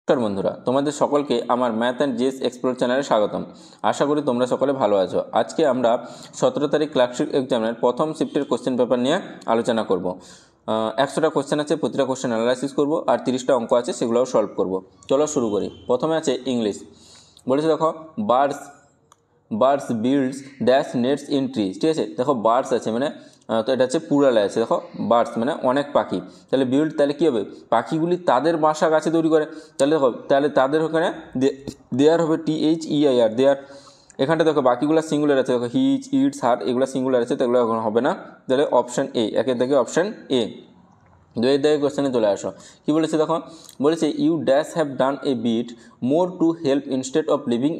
নমস্কার বন্ধুরা, তোমাদের সকলকে আমার ম্যাথ অ্যান্ড জিএস এক্সপ্লোর চ্যানেলে স্বাগতম। আশা করি তোমরা সকলে ভালো আছো। আজকে আমরা 17 তারিখ ক্লার্কশিপ এক্সামের প্রথম শিফটের কোশ্চেন পেপার নিয়ে আলোচনা করব। 100টা কোশ্চেন আছে, প্রতিটা কোশ্চেন অ্যানালাইসিস করব, আর 30টা অঙ্ক আছে, সেগুলোও সলভ করব। চলো শুরু করি। প্রথমে আছে ইংলিশ। বলেছে দেখো, birds builds dash নেটস in tree. ঠিক আছে, দেখো বার্ডস আছে মানে তো এটা হচ্ছে প্লুরালে আছে। দেখো বার্ডস মানে অনেক পাখি, তাহলে বিল্ড তাহলে কী হবে, পাখিগুলি তাদের বাসা গাছে তৈরি করে। তাহলে দেখো, তাহলে তাদের ওখানে দেয়ার হবে THEIR দেয়ার। এখানটা দেখো বাকিগুলো সিঙ্গুলার আছে, দেখো হিচ ইটস হার এগুলো সিঙ্গুলার আছে, তো এগুলো এখন হবে না। তাহলে অপশান এ, একের থেকে অপশান এ। দুয়ের দিকে কোশ্চেনে চলে আসো। কী বলেছে দেখো, বলেছে you dash have done a bit more to help instead of leaving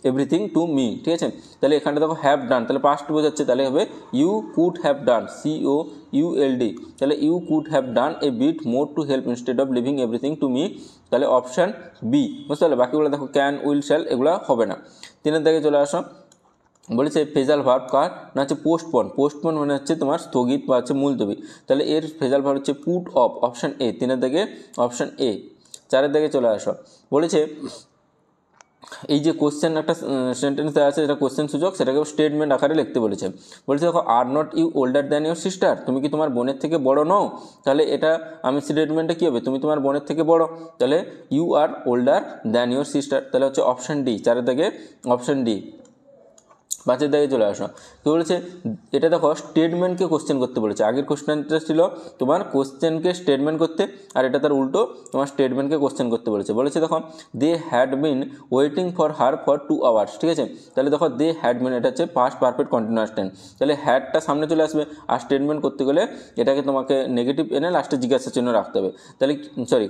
everything to me. ঠিক আছে, তাহলে এখানটা দেখো হ্যাভ ডান, তাহলে পাস্ট বোঝাচ্ছে, তাহলে হবে you could have done, COULD। তাহলে you could have done a bit more to help instead of leaving everything to me, তাহলে অপশান বি। বুঝতে পারলে, বাকিগুলো দেখো ক্যান উইল শ্যাল এগুলো হবে না। তিনের দিকে চলে আসো। বলেছে ফেজাল ভার্ব কার না, হচ্ছে পোস্টপোন মানে হচ্ছে তোমার স্থগিত বা হচ্ছে মুলতবি। তাহলে এর ফেজাল ভার্ব হচ্ছে পুট অফ, অপশান এ। তিনের দিকে অপশান এ। চারের দিকে চলে আসো। বলেছে এই যে কোশ্চেন একটা সেন্টেন্স দেওয়া আছে, যেটা কোশ্চেন সূচক, সেটাকে স্টেটমেন্ট আকারে লিখতে বলেছে। বলেছে দেখো, are not you older than your sister, তুমি কি তোমার বোনের থেকে বড় নও? তাহলে এটা আমি স্টেটমেন্টটা কী হবে, তুমি তোমার বোনের থেকে বড়, তাহলে you are older than your sister, তাহলে হচ্ছে অপশান ডি। চারের দিকে অপশান ডি। পাঁচের দিকে চলে আসো। কী বলেছে, এটা দেখো স্টেটমেন্টকে কোশ্চেন করতে বলেছে। আগের কোশ্চেনটা ছিল তোমার কোশ্চেনকে স্টেটমেন্ট করতে, আর এটা তার উল্টো, তোমার স্টেটমেন্টকে কোশ্চেন করতে বলেছে। বলেছে দেখো, they had been waiting for her for 2 hours. ঠিক আছে, তাহলে দেখো দে হ্যাড বিন, এটা হচ্ছে পাস্ট পারফেক্ট কন্টিনিউয়াস টেন্স, তাহলে হ্যাডটা সামনে চলে আসবে। আর স্টেটমেন্ট করতে গেলে এটাকে তোমাকে নেগেটিভ এনে লাস্টে জিজ্ঞাসা চিহ্ন রাখতে হবে। তাহলে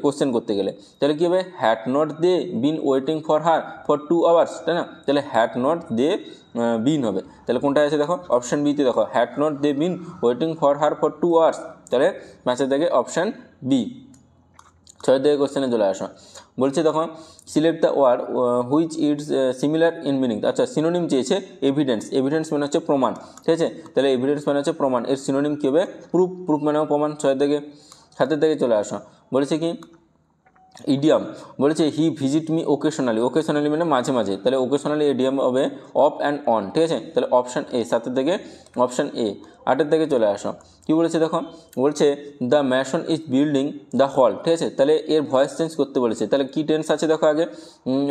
কোশ্চেন করতে গেলে তাহলে কী হবে, had not they been waiting for her for 2 hours, তাই না? তাহলে হ্যাড নট দে বিন হবে। তাহলে কোনটা আছে দেখো, অপশান বিতে দেখো had not they been waiting for her for 2 hours, তাহলে ম্যাচের দিকে অপশান বি। ছয়ের দিকে কোশ্চেনে চলে আসো। বলছে দেখো, select the word which it's similar in meaning. আচ্ছা, সিনোনিম চেয়েছে এভিডেন্স। এভিডেন্স মানে হচ্ছে প্রমাণ। ঠিক আছে, তাহলে এভিডেন্স মানে হচ্ছে প্রমাণ, এর সিনোনিম কী হবে, প্রুফ মানেও প্রমাণ। ছয়ের দিকে। সাতের দিকে চলে আসো। বলেছে কি ইডিয়াম, বলেছে হি ভিজিট মি ওকেশনালি মানে মাঝে মাঝে, তাহলে ওকেশনালি ইডিয়াম হবে অফ অ্যান্ড অন। ঠিক আছে, তাহলে অপশান এ। সাতের দিকে অপশান এ। আটের দিকে চলে আসো। কী বলেছে দেখো, বলছে the mason is building the hall. ঠিক আছে, তাহলে এর ভয়েস চেঞ্জ করতে বলেছে। তাহলে কী টেন্স আছে দেখো আগে,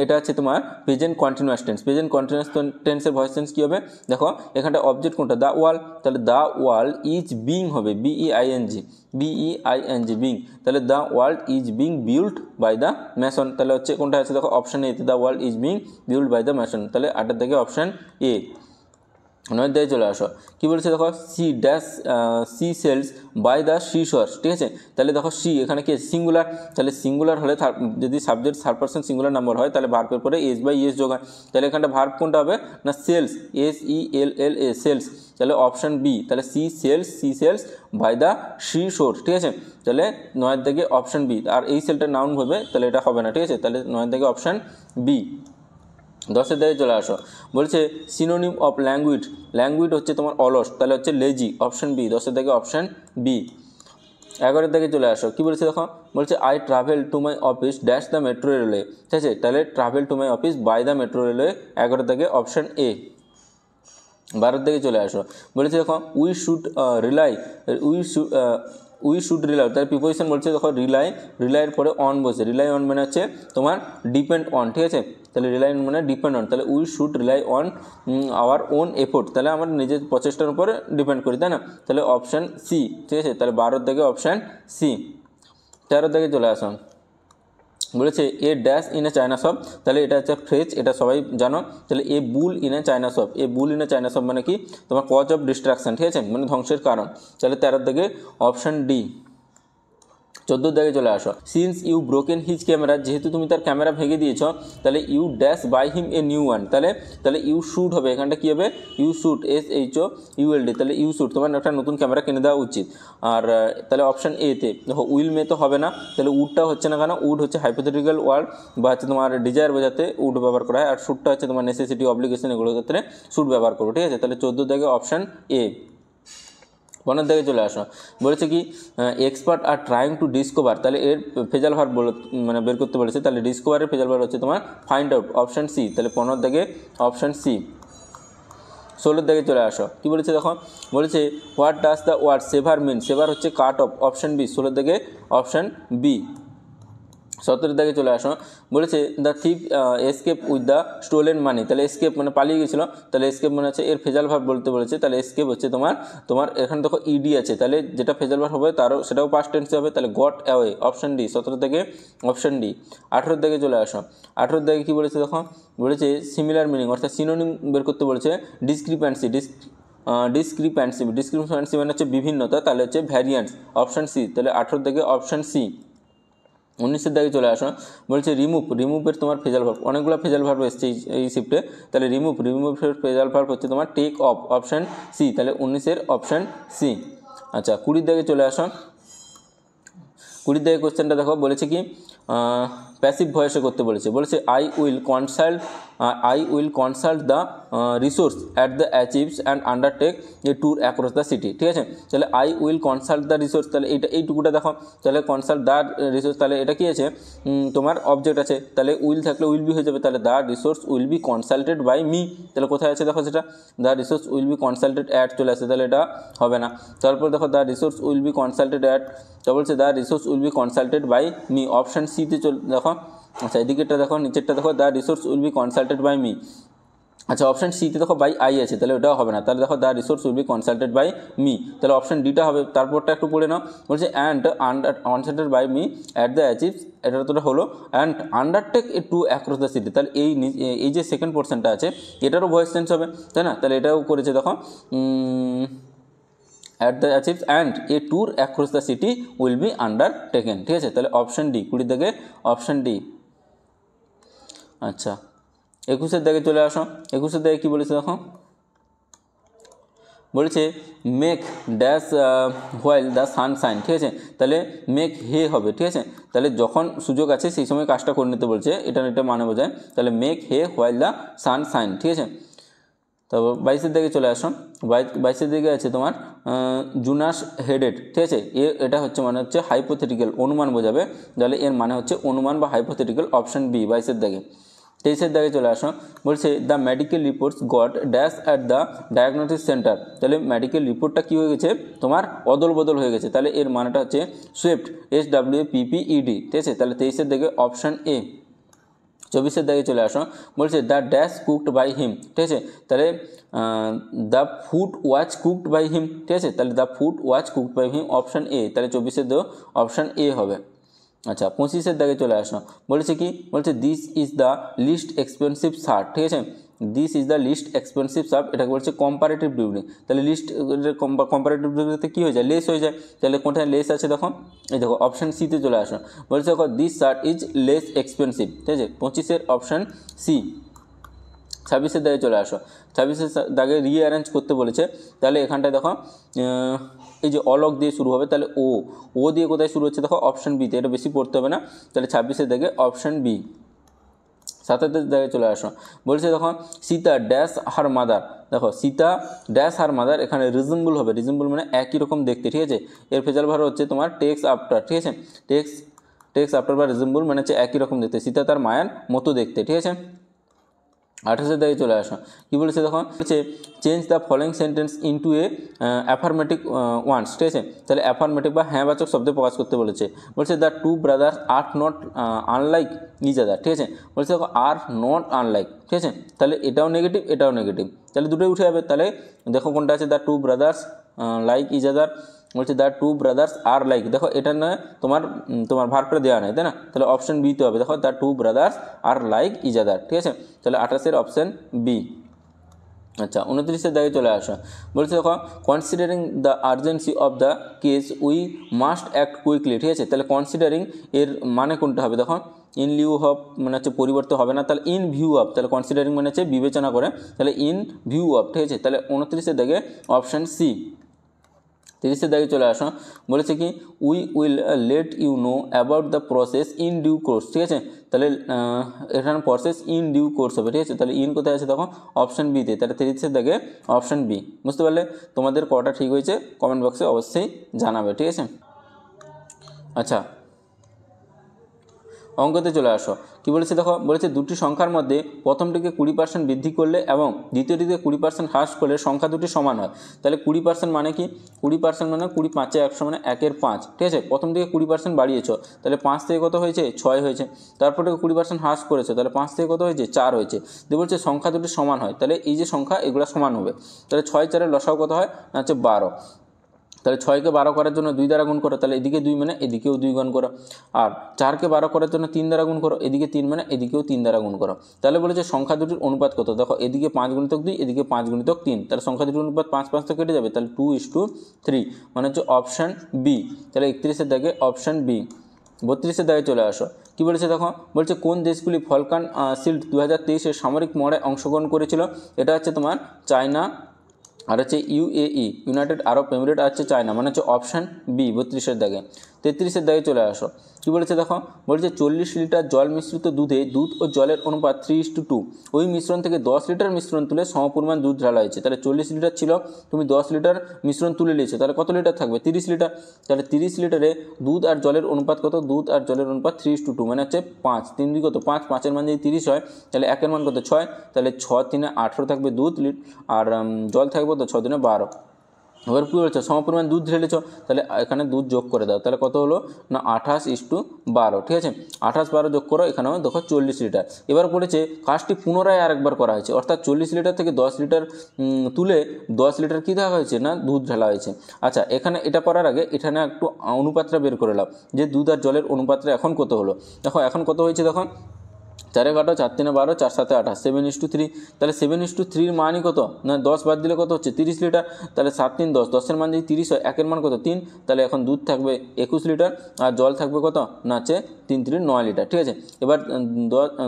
এটা হচ্ছে তোমার present continuous tense. Present continuous টেন্সের ভয়েস চেঞ্জ কী হবে দেখো, এখানটা অবজেক্ট কোনটা, দ্য ওয়াল, তাহলে দ্য ওয়াল ইজ বিং হবে BEING বিং, তাহলে the world is being build by the Mason, তাহলে হচ্ছে কোনটা আছে দেখো, অপশান এতে the world is being build by the Mason, তাহলে আটের দিকে অপশান এ। নয়ের দিকে চলে আসো। কী বলেছে দেখো, she sells by the sea shores. ঠিক আছে, তাহলে দেখো সি এখানে কি সিঙ্গুলার, তাহলে সিঙ্গুলার হলে যদি subject third person singular number হয়, তাহলে ভার্বের পরে এস বাই এস যোগ হয়। তাহলে এখানটা ভার্ব কোনটা হবে না, সেলস, SELLA সেলস, তাহলে অপশান বি। তাহলে she sells by the sea shore. ঠিক আছে, তাহলে নয়ের দিকে অপশান বি। আর এই সেলটা নাউন হবে, তাহলে এটা হবে না। ঠিক আছে, তাহলে নয়ের দিকে অপশান বি। দশের দিকে চলে আসো। বলছে সিনোনিম অফ ল্যাঙ্গুইড হচ্ছে তোমার অলস, তাহলে হচ্ছে লেজি, অপশান বি। দশের দিকে অপশান বি। 11 দিকে চলে আসো। কী বলেছে দেখো, বলছে I travel to my office dash the metro railway. ঠিক আছে, তাহলে travel to my office by the metro railway. 11 দিকে অপশান এ। 12 দিকে চলে আসো। বলেছে দেখো উই শুড রিলাই, তার প্রিপোজিশন বলছে দেখো রিলাইয়ের পরে অন বসে, রিলাই অন মানে হচ্ছে তোমার ডিপেন্ড অন। ঠিক আছে, তাহলে রিলাই অন মানে ডিপেন্ড অন, তাহলে we should rely on our own effort, তাহলে আমরা নিজের প্রচেষ্টার উপরে ডিপেন্ড করি, তাই না? তাহলে অপশান সি। ঠিক আছে, তাহলে 12 দিকে অপশান সি। 13 দিকে চলে আসো। বলেছে a dash in a china shop, তাহলে এটা হচ্ছে ফ্রেজ, এটা সবাই জানো। তাহলে a bull in a china shop মানে কি তোমার কজ অফ ডিস্ট্রাকশন। ঠিক আছে, মানে ধ্বংসের কারণ। তাহলে 13 দিকে অপশান ডি। 14 দিকে চলে আসো। Since you broken his camera, যেহেতু তুমি তার ক্যামেরা ভেঙে দিয়েছ, তাহলে you dash buy him a new one, তাহলে ইউ শুড হবে, এখানটা কী হবে, ইউ শুড SHOULD, তাহলে ইউ শুড তোমার একটা নতুন ক্যামেরা কিনে দেওয়া উচিত। আর তাহলে অপশান এতে দেখো উইল মে তো হবে না, তাহলে উডটা হচ্ছে না কেন, উড হচ্ছে হাইপোথেটিক্যাল ওয়ার্ড বা হচ্ছে তোমার ডিজায়ার বোঝাতে উড ব্যবহার করা হয়, আর শুডটা হচ্ছে তোমার নেসেসিটি অব্লিগেশন এগুলোর ক্ষেত্রে শুড ব্যবহার করো। ঠিক আছে, তাহলে 14 দিকে অপশান এ। পনের দিকে চলে আসো, বলেছে কি expert are trying to discover, তাহলে এর ফেজাল ভার্ব মানে বের করতে বলেছে, তাহলে ডিসকভারের ফেজাল ভার্ব হচ্ছে তোমার ফাইন্ড আউট, অপশান সি, তাহলে 15 দিকে অপশান সি। 16 দিকে চলে আসো, কি বলেছে দেখো, বলেছে হোয়াট ডাজ দ্য ওয়ার্ড সেভার মিন, সেভার হচ্ছে কাট অফ, অপশান বি, 16 দিকে অপশান বি। 17 দিকে চলে আসো, বলেছে the thief escape with the stolen money, তাহলে এসকেপ মানে পালিয়ে গেছিলো, তাহলে এসকেপ মানে হচ্ছে এর ফেজাল ভার্ব বলতে বলেছে, তাহলে এসকেপ হচ্ছে তোমার এখানে দেখো ইডি আছে, তাহলে যেটা ফেজাল ভার্ব হবে তারও সেটাও পাস্ট টেন্সে হবে, তাহলে গট অ্যাওয়ে, অপশান ডি, 17 থেকে অপশান ডি। 18 দিকে চলে আসো, 18 দিকে কী বলেছে দেখো, বলেছে সিমিলার মিনিং অর্থাৎ সিনোনিম বের করতে বলেছে, ডিসক্রিপ্যান্সি, ডিসক্রিপ্যান্সি মানে হচ্ছে বিভিন্নতা, তাহলে হচ্ছে ভ্যারিয়েন্টস, অপশান সি, তাহলে 18 থেকে অপশান সি। 19 দিকে চলে আসো, বলছে রিমুভের তোমার ফেজাল ভার্ব, অনেকগুলো ফেজাল ভার্ব এসছে এই শিফটে, তাহলে রিমুভের ফেজাল ভার্ব হচ্ছে তোমার টেক অফ, অপশান সি, তাহলে 19-এর অপশান সি। আচ্ছা 20 দিকে চলে আসো, 20 দিকে কোশ্চেনটা দেখো, বলেছে কি প্যাসিভ ভয়েসে করতে বলেছে I will consult the resource at the অ্যাচিভস and undertake A tour across the city, ঠিক আছে, তাহলে I will consult the resource, তাহলে এইটুকুটা দেখো, তাহলে কনসাল্ট দ্য রিসোর্স, তাহলে এটা কি আছে তোমার অবজেক্ট আছে, তাহলে উইল থাকলে উইল বি হয়ে যাবে, তাহলে the resource will be consulted by me, তাহলে কোথায় আছে দেখো সেটা, the resource will be consulted at চলে আসে, তাহলে এটা হবে না। তারপর দেখো the resource will be consulted at, তো বলছে the resource will be consulted by me, option সিতে দেখো। আচ্ছা এদিকেরটা দেখো, নিচেরটা দেখো the resource will be consulted by me, আচ্ছা অপশান সিতে দেখো বাই আই আছে, তাহলে ওটাও হবে না, তাহলে দেখো the resource will be consulted by me, তাহলে অপশান ডিটা হবে। তারপরটা একটু পড়ে নাও, বলছে and consulted by me at the archives, এটা তোটা হলো and undertake a tour across the city, তাহলে এই যে সেকেন্ড পোর্শনটা আছে এটারও ভয়েস চেঞ্জ হবে, তাই না, তাহলে এটাও করেছে দেখো at the অ্যাচিভস and a tour across the city will be undertaken, ঠিক আছে, তাহলে অপশান ডি, 20 থেকে অপশান ডি। আচ্ছা 21 দিকে চলে আসো, 21 দিকে কী বলেছে দেখো, বলেছে make dash while the Sunshine, ঠিক আছে, তাহলে মেক হে হবে, ঠিক আছে, তাহলে যখন সুযোগ আছে সেই সময় কাজটা করে নিতে বলছে, এটা মানে বোঝায়, তাহলে make hay while the Sunshine, ঠিক আছে। তারপর 22 দিকে চলে আসো, 22 দিকে আছে তোমার জুনাস হেডেড, ঠিক আছে, এটা হচ্ছে মানে হচ্ছে হাইপোথেটিক্যাল, অনুমান বোঝাবে, তাহলে এর মানে হচ্ছে অনুমান বা হাইপোথেটিক্যাল, অপশান বি। 22 দিকে 23 দিকে চলে আসো, বলছে the medical reports got dash at the diagnostic centre, তাহলে মেডিকেল রিপোর্টটা কী হয়ে গেছে তোমার অদল বদল হয়ে গেছে, তাহলে এর মানেটা হচ্ছে সুইফট, SWIFT, ঠিক আছে, তাহলে 23 দিকে অপশান এ। 24 দিকে চলে আসো, বলছে the dash cooked by him, ঠিক আছে, তাহলে the food was cooked by him, ঠিক আছে, তাহলে the food was cooked by him, option A, তাহলে 24 অপশান এ হবে। আচ্ছা 25 দিকে চলে আসো, বলেছে কি, বলছে this is the least expensive shirt, ঠিক আছে, this is the least expensive shirt, এটাকে বলছে কম্পারেটিভ ডিউরিং, তাহলে লিস্ট কম্পারেটিভ ডিউরিংতে কী হয়ে যায়, লেস হয়ে যায়, তাহলে কোথায় লেস আছে দেখো, এই দেখো অপশান সিতে চলে আসো, বলছে দেখো this shirt is less expensive, ঠিক আছে, 25 অপশান সি। 26 দিকে চলে আসো, 26 দাগে রিঅ্যারেঞ্জ করতে বলেছে, তাহলে এখানটায় দেখো এই যে অলক দিয়ে শুরু হবে, তাহলে ও দিয়ে কোথায় শুরু হচ্ছে দেখো, অপশান বিতে, এটা বেশি পড়তে হবে না, তাহলে 26 দিকে অপশান বি। 27 দিকে চলে আসো, বলছে দেখো সীতা ড্যাশ হার মাদার, দেখো সীতা ড্যাশ হার মাদার, এখানে রিজনেবল হবে, রিজনেবল মানে একই রকম দেখতে, ঠিক আছে, এর ফেজাল ভার হচ্ছে তোমার টেক্স আফটার, ঠিক আছে, টেক্স আফটার বা রিজনেবল মানে হচ্ছে একই রকম দেখতে, সীতা তার মায়ের মতো দেখতে, ঠিক আছে। 28 দিকে চলে আসো, কী বলেছে দেখো, বলছে change the following sentence into a affirmative ones, ঠিক আছে, তাহলে অ্যাফার্মেটিভ বা হ্যাঁবাচক শব্দে প্রকাশ করতে বলছে the two brothers are not unlike each other, ঠিক আছে, বলছে দেখো আর নট আনলাইক, ঠিক আছে, তাহলে এটাও নেগেটিভ এটাও নেগেটিভ, তাহলে দুটোই উঠে যাবে, তাহলে দেখো কোনটা আছে, the two brothers like each other, বলছে the two brothers are like, দেখো এটা নয় তোমার ভার্বটা দেওয়া নেই, তাই না, তাহলে অপশান বিতে হবে, দেখো the two brothers are like each other, ঠিক আছে, তাহলে 28 অপশান বি। আচ্ছা 29 দিকে চলে আসো, বলছে দেখো considering the urgency of the case we must act quickly, ঠিক আছে, তাহলে কনসিডারিং এর মানে কোনটা হবে দেখো, ইন লিউ অফ মানে হচ্ছে পরিবর্তন হবে না, তাহলে ইন ভিউ অফ, তাহলে কনসিডারিং মানে হচ্ছে বিবেচনা করে, তাহলে ইন ভিউ অফ, ঠিক আছে, তাহলে 29 দিকে অপশান সি। 30 দাগে চলে আসো, বলেছে কি we will let you know about the process in due course. ঠিক আছে, তাহলে এখানে প্রসেস ইন ডিউ কোর্স হবে। ঠিক আছে, তাহলে ইন কোথায় আছে দেখো অপশান বিতে, তাহলে 30 দাগে অপশান বি। বুঝতে পারলে? তোমাদের কটা ঠিক হয়েছে কমেন্ট বক্সে অবশ্যই জানাবে। ঠিক আছে, আচ্ছা অঙ্কতে চলে আসো। কি বলেছে দেখো, বলেছে দুটি সংখ্যার মধ্যে প্রথমটিকে 20% বৃদ্ধি করলে এবং দ্বিতীয়টিকে 20% হ্রাস করলে সংখ্যা দুটি সমান হয়। তাহলে 20% মানে কি, 20% মানে 20 5 100 মানে 1 5। ঠিক আছে, প্রথম দিকে 20% বাড়িয়েছো, তাহলে 5 থেকে কত হয়েছে 6 হয়েছে। তারপর থেকে 20% হ্রাস করেছো, তাহলে 5 থেকে কত হয়েছে 4 হয়েছে। দিয়ে বলছে সংখ্যা দুটি সমান হয়, তাহলে এই যে সংখ্যা এগুলো সমান হবে। তাহলে 6 4 লসাও কত হয় না হচ্ছে 12। তাহলে 6কে 12 করার জন্য 2 দ্বারা গুণ করো, তাহলে এদিকে 2 মানে এদিকেও 2 গুণ করো। আর 4কে 12 করার জন্য 3 দ্বারা গুণ করো, এদিকে 3 মানে এদিকেও 3 দ্বারা গুণ করো। তাহলে বলেছে সংখ্যা দুটির অনুপাত কত, দেখো এদিকে 5 গুণিতক 2, এদিকে 5 গুণিতক 3, তাহলে সংখ্যা দুটির অনুপাত 5 5 তো কেটে যাবে, তাহলে 2:3 মানে হচ্ছে অপশান বি। তাহলে 31 দাগে অপশান বি। 32 দাগে চলে আসো। কি বলেছে দেখো, বলছে কোন দেশগুলি ফলকান শিল্ড 2023 সামরিক মহড়ায় অংশগ্রহণ করেছিল। এটা হচ্ছে তোমার চায়না, আর হচ্ছে ইউএই ইউনাইটেড আরব এমিরেট, আর হচ্ছে চায়না, মানে হচ্ছে অপশান বি 32 দাগে। 33 দাগে চলে আসো। কী বলেছে দেখো, বলছে 40 লিটার জল মিশ্রিত দুধে দুধ ও জলের অনুপাত 3:2। ওই মিশ্রণ থেকে 10 লিটার মিশ্রণ তুলে সমপরিমাণ দুধ ঢালা হয়েছে। তাহলে 40 লিটার ছিল, তুমি 10 লিটার মিশ্রণ তুলে নিয়েছো, তাহলে কত লিটার থাকবে 30 লিটার। তাহলে 30 লিটারে দুধ আর জলের অনুপাত কত, দুধ আর জলের অনুপাত 3:2 মানে হচ্ছে 5। 3 2 কত 5, 5-এর মান যদি 30 হয় তাহলে 1-এর মান কত 6, তাহলে 6 3 18 থাকবে দুধ, আর জল থাকবে তো 6 3 12। এবার কী বলেছো সমপরিমাণ দুধ ঢেলেছো, তাহলে এখানে দুধ যোগ করে দাও, তাহলে কত হলো না 28:12। ঠিক আছে, 28 12 যোগ করো, এখানেও দেখো 40 লিটার। এবার বলেছে কাজটি পুনরায় আরেকবার করা হয়েছে, অর্থাৎ 40 লিটার থেকে 10 লিটার তুলে 10 লিটার কী দেওয়া হয়েছে না দুধ ঢালা হয়েছে। আচ্ছা, এখানে এটা করার আগে এখানে একটু অনুপাতটা বের করে নাও, যে দুধ আর জলের অনুপাতটা এখন কত হলো। দেখো এখন কত হয়েছে, দেখো 4 কাটো, 4 3 12, 4 7 28, 7:3। তাহলে 7:3 মানই কত না 10 বাদ দিলে কত হচ্ছে 30 লিটার। তাহলে 7 3 10, 10-এর মান যদি 30 হয়, 1-এর মান কত 3, তাহলে এখন দুধ থাকবে 21 লিটার, আর জল থাকবে কত না হচ্ছে 3 3 9 লিটার। ঠিক আছে, এবার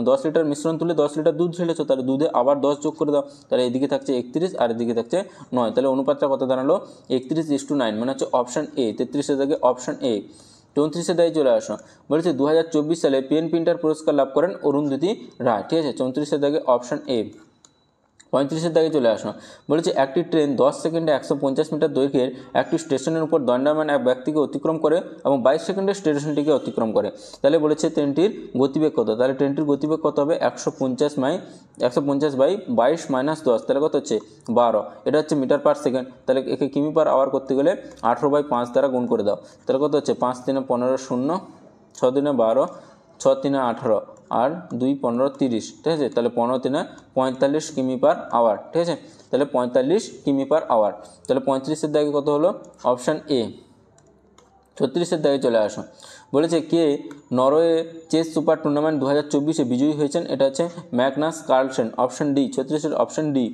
10 লিটার মিশ্রণ তুলে 10 লিটার দুধ ঢেলেছো, তাহলে দুধে আবার 10 যোগ করে দাও, তাহলে এদিকে থাকছে 31 আর এদিকে থাকছে 9। তাহলে অনুপাতটা কত দাঁড়ালো 31:9 মানে হচ্ছে অপশান এ। 33 থেকে অপশান এ। 34 দায়ে চলে আসো, বলেছে 2024 সালে পেন প্রিন্টার পুরস্কার লাভ করেন অরুন্ধতী রায়। ঠিক আছে, 34 দাগে অপশান এ। 35 দাগে চলে আসো, বলেছে একটি ট্রেন 10 সেকেন্ডে 150 মিটার দৈর্ঘ্যের একটি স্টেশনের উপর দণ্ডায়মান এক ব্যক্তিকে অতিক্রম করে এবং 22 সেকেন্ডে স্টেশনটিকে অতিক্রম করে। তাহলে বলেছে ট্রেনটির গতিবেগ কত, তাহলে ট্রেনটির গতিবেগ কত হবে 150/22 - 10, তাহলে কত হচ্ছে 12। এটা হচ্ছে মিটার পার সেকেন্ড, তাহলে একে কিমি পার আওয়ার করতে গেলে 18/5 দ্বারা গুণ করে দাও, তাহলে কত হচ্ছে 5 3 15 0, 6 3 12, 6 3 18, আর 2 15 30। ঠিক আছে, তাহলে 15 3 45 কিমি পার আওয়ার। ঠিক আছে, তাহলে 45 কিমি পার আওয়ার। তাহলে 35 দাগে কত হলো অপশান এ। 36 দাগে চলে আসো, বলেছে কে নরওয়ে চেস সুপার টুর্নামেন্ট 2024 বিজয়ী হয়েছেন। এটা হচ্ছে Magnus Carlsen, option D. 36 option D.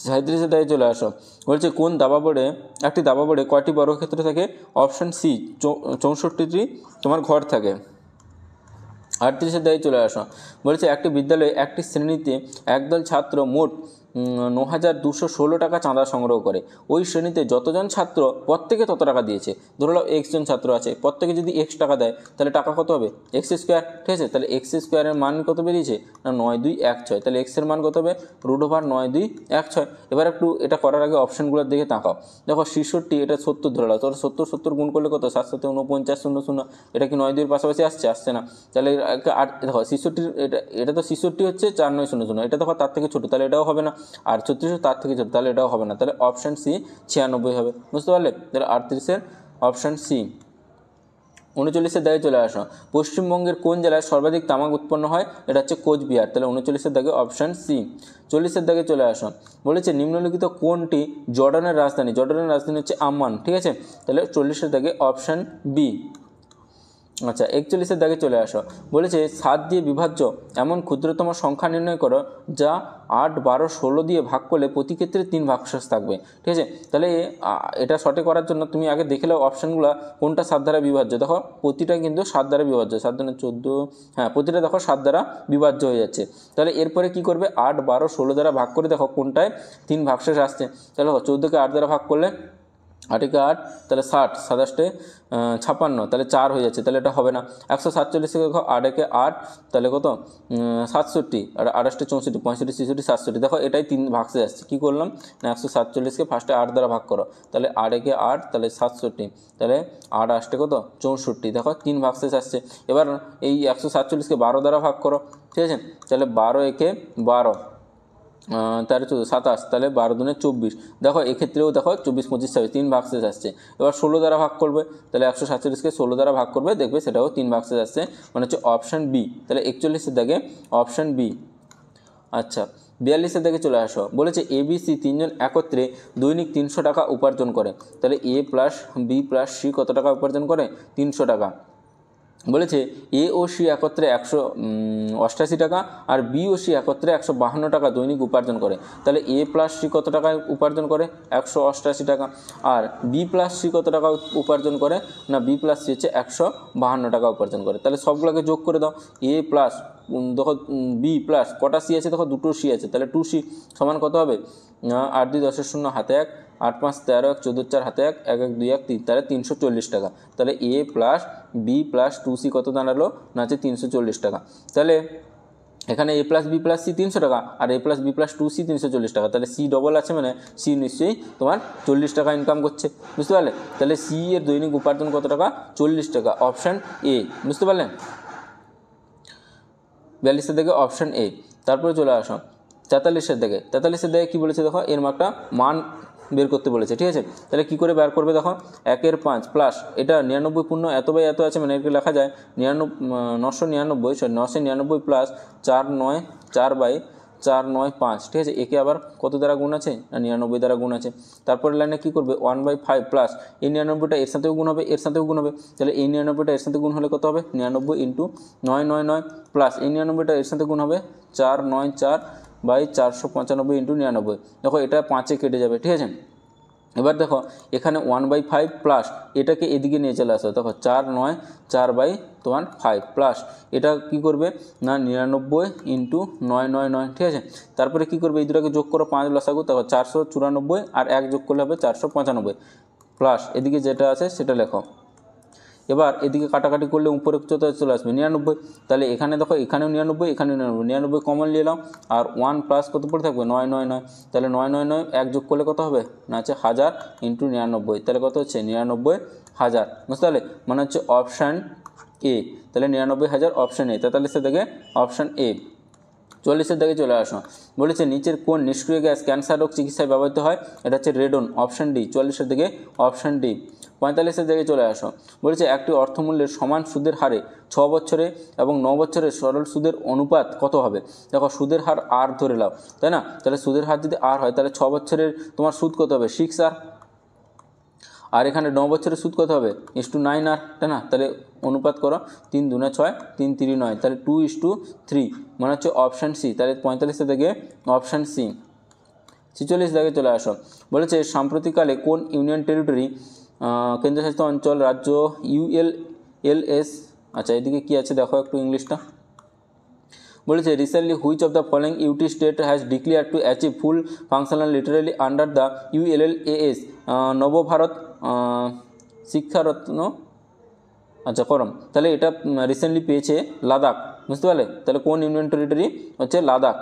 37 দাগে চলে আসো, বলছে কোন দাবা বোর্ডে একটি দাবা বোর্ডে কয়টি বর্গক্ষেত্র থাকে। অপশান সি 64টি তোমার ঘর থাকে। 38 দায়ে চলে আসো, বলেছে একটি বিদ্যালয়ে একটি শ্রেণীতে একদল ছাত্র মোট 9,216 টাকা চাঁদা সংগ্রহ করে। ওই শ্রেণীতে যতজন ছাত্র প্রত্যেকে তত টাকা দিয়েছে। ধরে নাও x জন ছাত্র আছে, প্রত্যেকে যদি x টাকা দেয় তাহলে টাকা কত হবে x²। ঠিক আছে, তাহলে x² মান কত বেরিয়েছে না 9 2 1 6, তাহলে x এর মান কত হবে √9 2 1 6। এবার একটু এটা করার আগে অপশানগুলোর দিকে তাকাও। দেখো 66, এটা 70 ধরে নাও, তাহলে 70 70 গুণ করলে কত 7 7 49 0 0। এটা কি 9 2-এর পাশাপাশি আসছে না, তাহলে আর দেখো 66 এটা তো 66 হচ্ছে 4 9 0 0, এটা দেখো তার থেকে ছোটো, তাহলে এটাও হবে না। আর 36 তার থেকে ছোটো, তাহলে এটাও হবে না, তাহলে অপশান সি 96 হবে। বুঝতে পারলে? তাহলে 38-এর অপশান সি। 39 দাগে চলে আসো, পশ্চিমবঙ্গের কোন জেলায় সর্বাধিক তামাক উৎপন্ন হয়। এটা হচ্ছে কোচবিহার, তাহলে 39 দাগে অপশান সি। 40 দাগে চলে আসো, বলেছে নিম্নলিখিত কোনটি জর্ডানের রাজধানী। জর্ডানের রাজধানী হচ্ছে আম্মান। ঠিক আছে, তাহলে 40 দাগে অপশান বি। আচ্ছা, 41 দাগে চলে আসো, বলেছে 7 দিয়ে বিভাজ্য এমন ক্ষুদ্রতম সংখ্যা নির্ণয় করো যা 8 12 16 দিয়ে ভাগ করলে প্রতি ক্ষেত্রে 3 ভাগশেষ থাকবে। ঠিক আছে, তাহলে এটা সঠিক করার জন্য তুমি আগে দেখে নাও অপশানগুলো কোনটা 7 দ্বারা বিভাজ্য। দেখো প্রতিটা কিন্তু 7 দ্বারা বিভাজ্য, 7 দ্বারা 14, হ্যাঁ প্রতিটা দেখো 7 দ্বারা বিভাজ্য হয়ে যাচ্ছে। তাহলে এরপরে কি করবে 8 12 16 দ্বারা ভাগ করে দেখো কোনটায় 3 ভাগশেষ আসছে। তাহলে 14কে 8 দ্বারা ভাগ করলে 8 একে 8 তাহলে 60, 27 56, তাহলে 4 হয়ে যাচ্ছে, তাহলে এটা হবে না। 147 থেকে দেখো 8 একে 8 তাহলে কত 67, আর 28 64, 65 66 67, দেখো এটাই 3 ভাগসে আসছে। কী করলাম না 147কে ফার্স্টে 8 দ্বারা ভাগ করো, তাহলে 8 একে 8 তাহলে 67, তাহলে 8 8 কত 64, দেখো 3 ভাগসে আসছে। এবার এই 147কে 12 দ্বারা ভাগ করো, ঠিক আছে, তাহলে 12 একে 12 13 14 27, তাহলে 12 দুনে 24, দেখো এক্ষেত্রেও দেখো 24 25 26 3 ভাগশেষ আসছে। এবার 16 দ্বারা ভাগ করবে, তাহলে 147কে 16 দ্বারা ভাগ করবে, দেখবে সেটাও 3 ভাগশেষ আসছে, মানে হচ্ছে অপশান বি। তাহলে 41 দাগে অপশান বি। আচ্ছা 42 দাগে চলে আসো, বলেছে এ বি সি তিনজন একত্রে দৈনিক 300 টাকা উপার্জন করে, তাহলে এ প্লাস বি প্লাস সি কত টাকা উপার্জন করে 300 টাকা। বলেছে এ ও সি একত্রে 188 টাকা আর বি ও সি একত্রে 152 টাকা দৈনিক উপার্জন করে, তাহলে এ প্লাস সি কত টাকায় উপার্জন করে 188 টাকা, আর বি প্লাস সি কত টাকা উপার্জন করে না বি প্লাস সি হচ্ছে 152 টাকা উপার্জন করে। তাহলে সবগুলোকে যোগ করে দাও, এ প্লাস দেখো বি প্লাস কটা সি আছে, দেখো দুটো সি আছে, তাহলে 2c সমান কত হবে 8 2 10 শূন্য হাতে 1, 8 5 13 1 14 4 হাতে 1 1 1 2 1 3, তাহলে 340 টাকা। তাহলে এ প্লাস বি প্লাস 2c কত দাঁড়ালো না হচ্ছে 340 টাকা। তাহলে এখানে এ প্লাস বি প্লাস সি 300 টাকা আর এ প্লাস বি প্লাস 2c 340 টাকা, তাহলে সি ডবল আছে, মানে সি নিশ্চয়ই তোমার 40 টাকা ইনকাম করছে, বুঝতে পারলে। তাহলে সি এর দৈনিক উপার্জন কত টাকা 40 টাকা, অপশান এ, বুঝতে পারলেন। 42 থেকে অপশান এ। তারপরে চলে আসো 43 থেকে। 43 থেকে কী বলেছে দেখো, এর মার্কটা মান বের করতে বলেছে, ঠিক আছে। তাহলে কী করে বের করবে দেখো, 1 এর 5 প্লাস এটা 99 পূর্ণ এত বাই এত আছে, মানে এরকে লেখা যায় 999 প্লাস 4 9 4 বাই 4 9 5, ঠিক আছে। একে আবার কত দ্বারা গুণ আছে না 99 দ্বারা গুণ আছে। তারপরে লাইনে কী করবে 1/5 প্লাস এই 99টা এর সাথেও গুণ হবে, এর সাথেও গুণ হবে, তাহলে এই 99টা এর সাথে গুণ হলে কত হবে 99 ইন্টু 999 প্লাস এই 99টা এর সাথে গুণ হবে 4 9 4 বাই 495 ইন্টু 99, দেখো এটা 5-এ কেটে যাবে, ঠিক আছে। এবার দেখো এখানে 1/5 প্লাস এটাকে এদিকে নিয়ে চলে আসো, দেখো 4 9 4 বাই তোমার 5 প্লাস এটা কী করবে না 99 ইন্টু 999, ঠিক আছে। তারপরে কী করবে এই দুটাকে যোগ করো 5 লসাগু, দেখো 494 আর 1 যোগ করলে হবে 495 প্লাস এদিকে যেটা আছে সেটা লেখো। এবার এদিকে কাটাকাটি করলে উপরে চলে আসবে 99, তাহলে এখানে দেখো এখানেও 99 এখানেও 99 কমন নিয়ে নাও, আর 1 প্লাস কত পড়ে থাকবে 999, তাহলে 999 1 যোগ করলে কত হবে না হচ্ছে 1000 ইন্টু 99, তাহলে কত হচ্ছে 99,000, বুঝতে পারলে, মানে হচ্ছে অপশান এ। তাহলে 99,000 অপশান এ। 43 থেকে অপশান এ। 44 থেকে চলে আসো, বলেছে নিচের কোন নিষ্ক্রিয় গ্যাস ক্যান্সার রোগ চিকিৎসায় ব্যবহৃত হয়, এটা হচ্ছে রেডন, অপশান ডি। 44 থেকে অপশান ডি। 45 থেকে চলে আসো, বলেছে একটি অর্থমূল্যের সমান সুদের হারে 6 বছরে এবং 9 বছরের সরল সুদের অনুপাত কত হবে। দেখো সুদের হার আর ধরে নাও, তাই না, তাহলে সুদের হার যদি আর হয় তাহলে 6 বছরের তোমার সুদ কত হবে 6r, আর এখানে 9 বছরের সুদ কত হবে 9r, তাই না, তাহলে অনুপাত করো 3 2 6 3 3 9, তাহলে 2:3, মানে হচ্ছে অপশান সি। তাহলে 45 থেকে অপশান সি। 46 থেকে চলে আসো, বলেছে সাম্প্রতিককালে কোন ইউনিয়ন টেরিটরি কেন্দ্রশাসিত অঞ্চল রাজ্য ULLS, আচ্ছা এদিকে কী আছে দেখো একটু ইংলিশটা, বলেছে recently which of the following UT state has declare to achieve full functional literacy under the ULLAS, Navbharat শিক্ষারত্ন, আচ্ছা করম, তাহলে এটা রিসেন্টলি পেয়েছে লাদাখ, বুঝতে পারলে। তাহলে কোন ইউনিয়ন টেরিটরি হচ্ছে লাদাখ,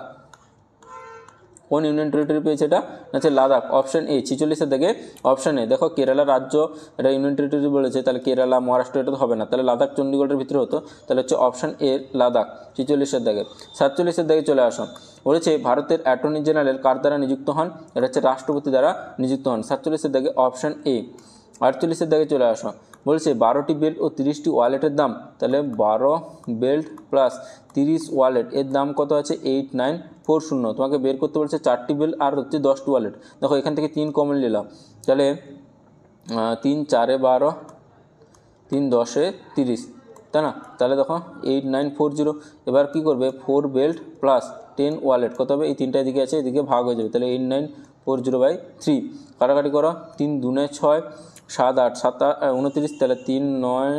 কোন ইউনিয়ন টেরিটরি পেয়েছে এটা হচ্ছে লাদাখ, অপশান এ। 46 থেকে অপশান এ। দেখো কেরালা রাজ্য এটা ইউনিয়ন টেরিটরি বলেছে, তাহলে কেরালা মহারাষ্ট্র এটা তো হবে না, তাহলে লাদাখ চণ্ডীগড়ের ভিতরে হতো, তাহলে হচ্ছে অপশান এ লাদাখ। 46 থেকে 47 থেকে চলে আসো, বলেছে ভারতের অ্যাটর্নি জেনারেল কার দ্বারা নিযুক্ত হন, এটা হচ্ছে রাষ্ট্রপতি দ্বারা নিযুক্ত হন। 47 থেকে অপশান এ। 48 থেকে চলে আসো, বলছে 12টি বেল্ট ও 30টি ওয়ালেটের দাম, তাহলে 12 বেল্ট প্লাস 30 ওয়ালেট এর দাম কত আছে 8940, তোমাকে বের করতে বলছে 4টি বেল্ট আর হচ্ছে 10টি ওয়ালেট। দেখো এখান থেকে 3 কমন নিলাম, তাহলে 3 4 12 3 10 30, তাই না, তাহলে দেখো 8940। এবার কি করবে 4 বেল্ট প্লাস 10 ওয়ালেট কত হবে, এই তিনটা এদিকে আছে এদিকে ভাগ হয়ে যাবে, তাহলে 8940/3, কাটাকাটি করো 3 2 6 7 8 7 29, তাহলে 3 9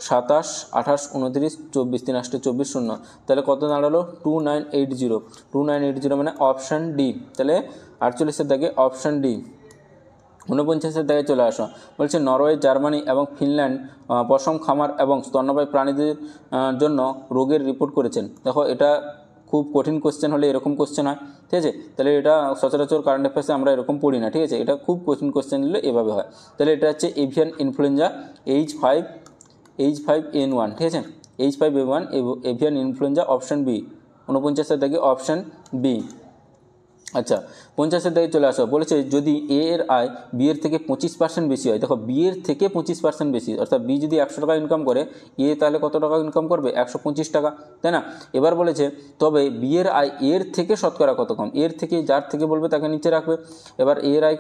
27 28 29 24, 3 8 24 শূন্য, তাহলে কত দাঁড়ালো 2980, 2980 মানে অপশান ডি। তাহলে 48 থেকে অপশান ডি। 49 দাগে চলে আসো, বলছে নরওয়ে, জার্মানি এবং ফিনল্যান্ড পশম খামার এবং স্তন্যপায়ী প্রাণীদের জন্য রোগের রিপোর্ট করেছেন। দেখো এটা খুব কঠিন কোশ্চেন হলে এরকম কোশ্চেন হয়, ঠিক আছে। তাহলে এটা সচরাচর কারেন্ট অ্যাফেয়ার্সে আমরা এরকম পড়ি না, ঠিক আছে। এটা খুব কঠিন কোশ্চেন হলে এভাবে হয়। তাহলে এটা হচ্ছে এভিয়ান ইনফ্লুয়েঞ্জা H5N1, ঠিক আছে। H5N1 avian influenza, option B. 49 দাগে অপশান বি। আচ্ছা, 50 দাগে চলে আসো, বলেছে যদি এ এর আয় বি এর থেকে 25% বেশি হয়। দেখো বি এর থেকে 25% বেশি, অর্থাৎ বি যদি 100 টাকা ইনকাম করে, এ তাহলে কত টাকা ইনকাম করবে? 125 টাকা, তাই না। এবার বলেছে তবে বি এর আয় এর থেকে শতকরা কত কম। এর থেকে যার থেকে বলবে তাকে নিচে রাখবে। এবার এর আয়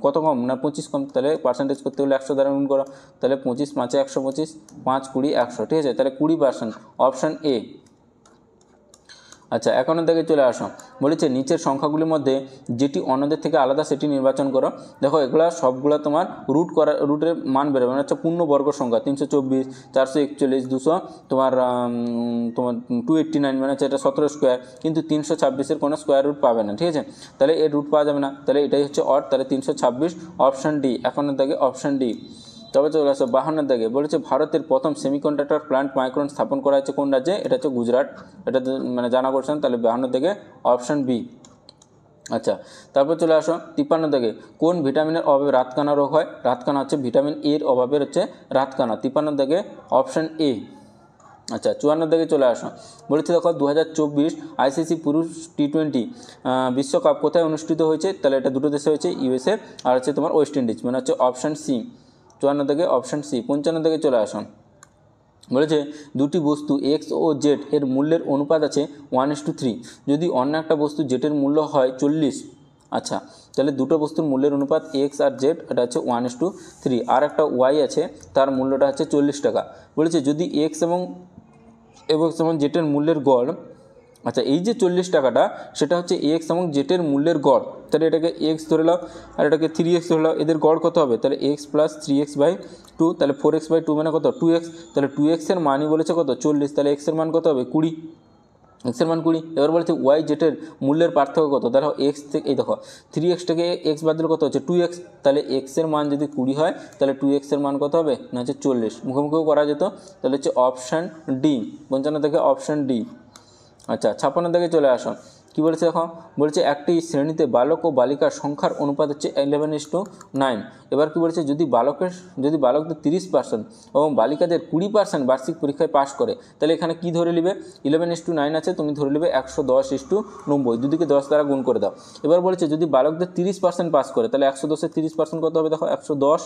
কত কম না 25 কম, তাহলে পার্সেন্টেজ করতে হলে 100 দ্বারা গুণ করো। তাহলে 25 5 125, 5 20 100, ঠিক আছে। তাহলে 20%, অপশান এ। আচ্ছা, 51 দাগে চলে আসো, বলেছে নিচের সংখ্যাগুলির মধ্যে যেটি অন্যদের থেকে আলাদা সেটি নির্বাচন করো। দেখো এগুলা সবগুলো তোমার রুটের মান বেরোবে, মানে হচ্ছে পূর্ণবর্গ সংখ্যা। 324, 441, 200, তোমার 289, মানে হচ্ছে এটা 17 স্কোয়ার, কিন্তু 326-এর কোনো স্কোয়ার রুট পাবে না, ঠিক আছে। তাহলে এর রুট পাওয়া যাবে না, তাহলে এটাই হচ্ছে অড। তাহলে 326, অপশান ডি। 51 দাগে অপশান ডি। তবে চলে আসো 52 দাগে, বলেছে ভারতের প্রথম সেমিকন্ডাক্টর প্ল্যান্ট মাইক্রন স্থাপন করা হয়েছে কোন রাজ্যে? এটা হচ্ছে গুজরাট। এটা মানে জানা করছেন, তাহলে 52 দাগে অপশান বি। আচ্ছা, তারপর চলে আসো 53 দাগে, কোন ভিটামিনের অভাবে রাতকানা রোগ হয়? রাতকানা হচ্ছে ভিটামিন এর অভাবের হচ্ছে রাতকানা। 53 দাগে অপশান এ। আচ্ছা, 54 দাগে চলে আসো, বলেছে দেখো 2024 আইসিসি পুরুষ টি20 বিশ্বকাপ কোথায় অনুষ্ঠিত হয়েছে? তাহলে এটা দুটো দেশে হয়েছে, ইউএসএ আর হচ্ছে তোমার ওয়েস্ট ইন্ডিজ, মানে হচ্ছে অপশান সি। 54 দাগে অপশান সি। 55 দাগে চলে আসুন, বলেছে দুটি বস্তু এক্স ও জেড এর মূল্যের অনুপাত আছে 1:3। যদি অন্য একটা বস্তু জেটের মূল্য হয় 40, আচ্ছা, তাহলে দুটো বস্তুর মূল্যের অনুপাত এক্স আর জেড, এটা হচ্ছে 1:3। আর একটা ওয়াই আছে, তার মূল্যটা হচ্ছে 40 টাকা। বলেছে যদি এক্স এবং জেটের মূল্যের গড়, আচ্ছা এই যে 40 টাকাটা সেটা হচ্ছে এক্স এবং জেটের মূল্যের গড়, তাহলে এটাকে এক্স ধরে নাও আর এটাকে 3x ধরে নাও। এদের গড় কত হবে? তাহলে এক্স প্লাস 3x/2, তাহলে 4x/2 মানে কত? 2x। তাহলে 2x-এর মানই বলেছে কত? 40। তাহলে এক্সের মান কত হবে? 20, এক্সের মান 20। এবার বলেছে ওয়াই জেটের মূল্যের পার্থক্য কত? দেখো এক্স থেকে, এই দেখো 3x থেকে এক্স বাদ দিলে কত হচ্ছে? 2x। তাহলে এক্সের মান যদি 20 হয়, তাহলে 2x-এর মান কত হবে? না হচ্ছে 40। মুখোমুখিও করা যেত, তাহলে হচ্ছে অপশান ডি। 55 থেকে অপশান ডি। আচ্ছা, 56 দাগে চলে আসো, কী বলেছে দেখো, বলেছে একটি শ্রেণীতে বালক ও বালিকার সংখ্যার অনুপাত হচ্ছে 11:9। এবার কী বলেছে, যদি বালকদের 30% এবং বালিকাদের 20% বার্ষিক পরীক্ষায় পাশ করে, তাহলে এখানে কি ধরে নেবে? 11:9 আছে, তুমি ধরে নেবে 110:90, দুদিকে 10 দ্বারা গুণ করে দাও। এবার বলেছে যদি বালকদের 30% পাস করে, তাহলে 110-এর 30% কত হবে? দেখো 110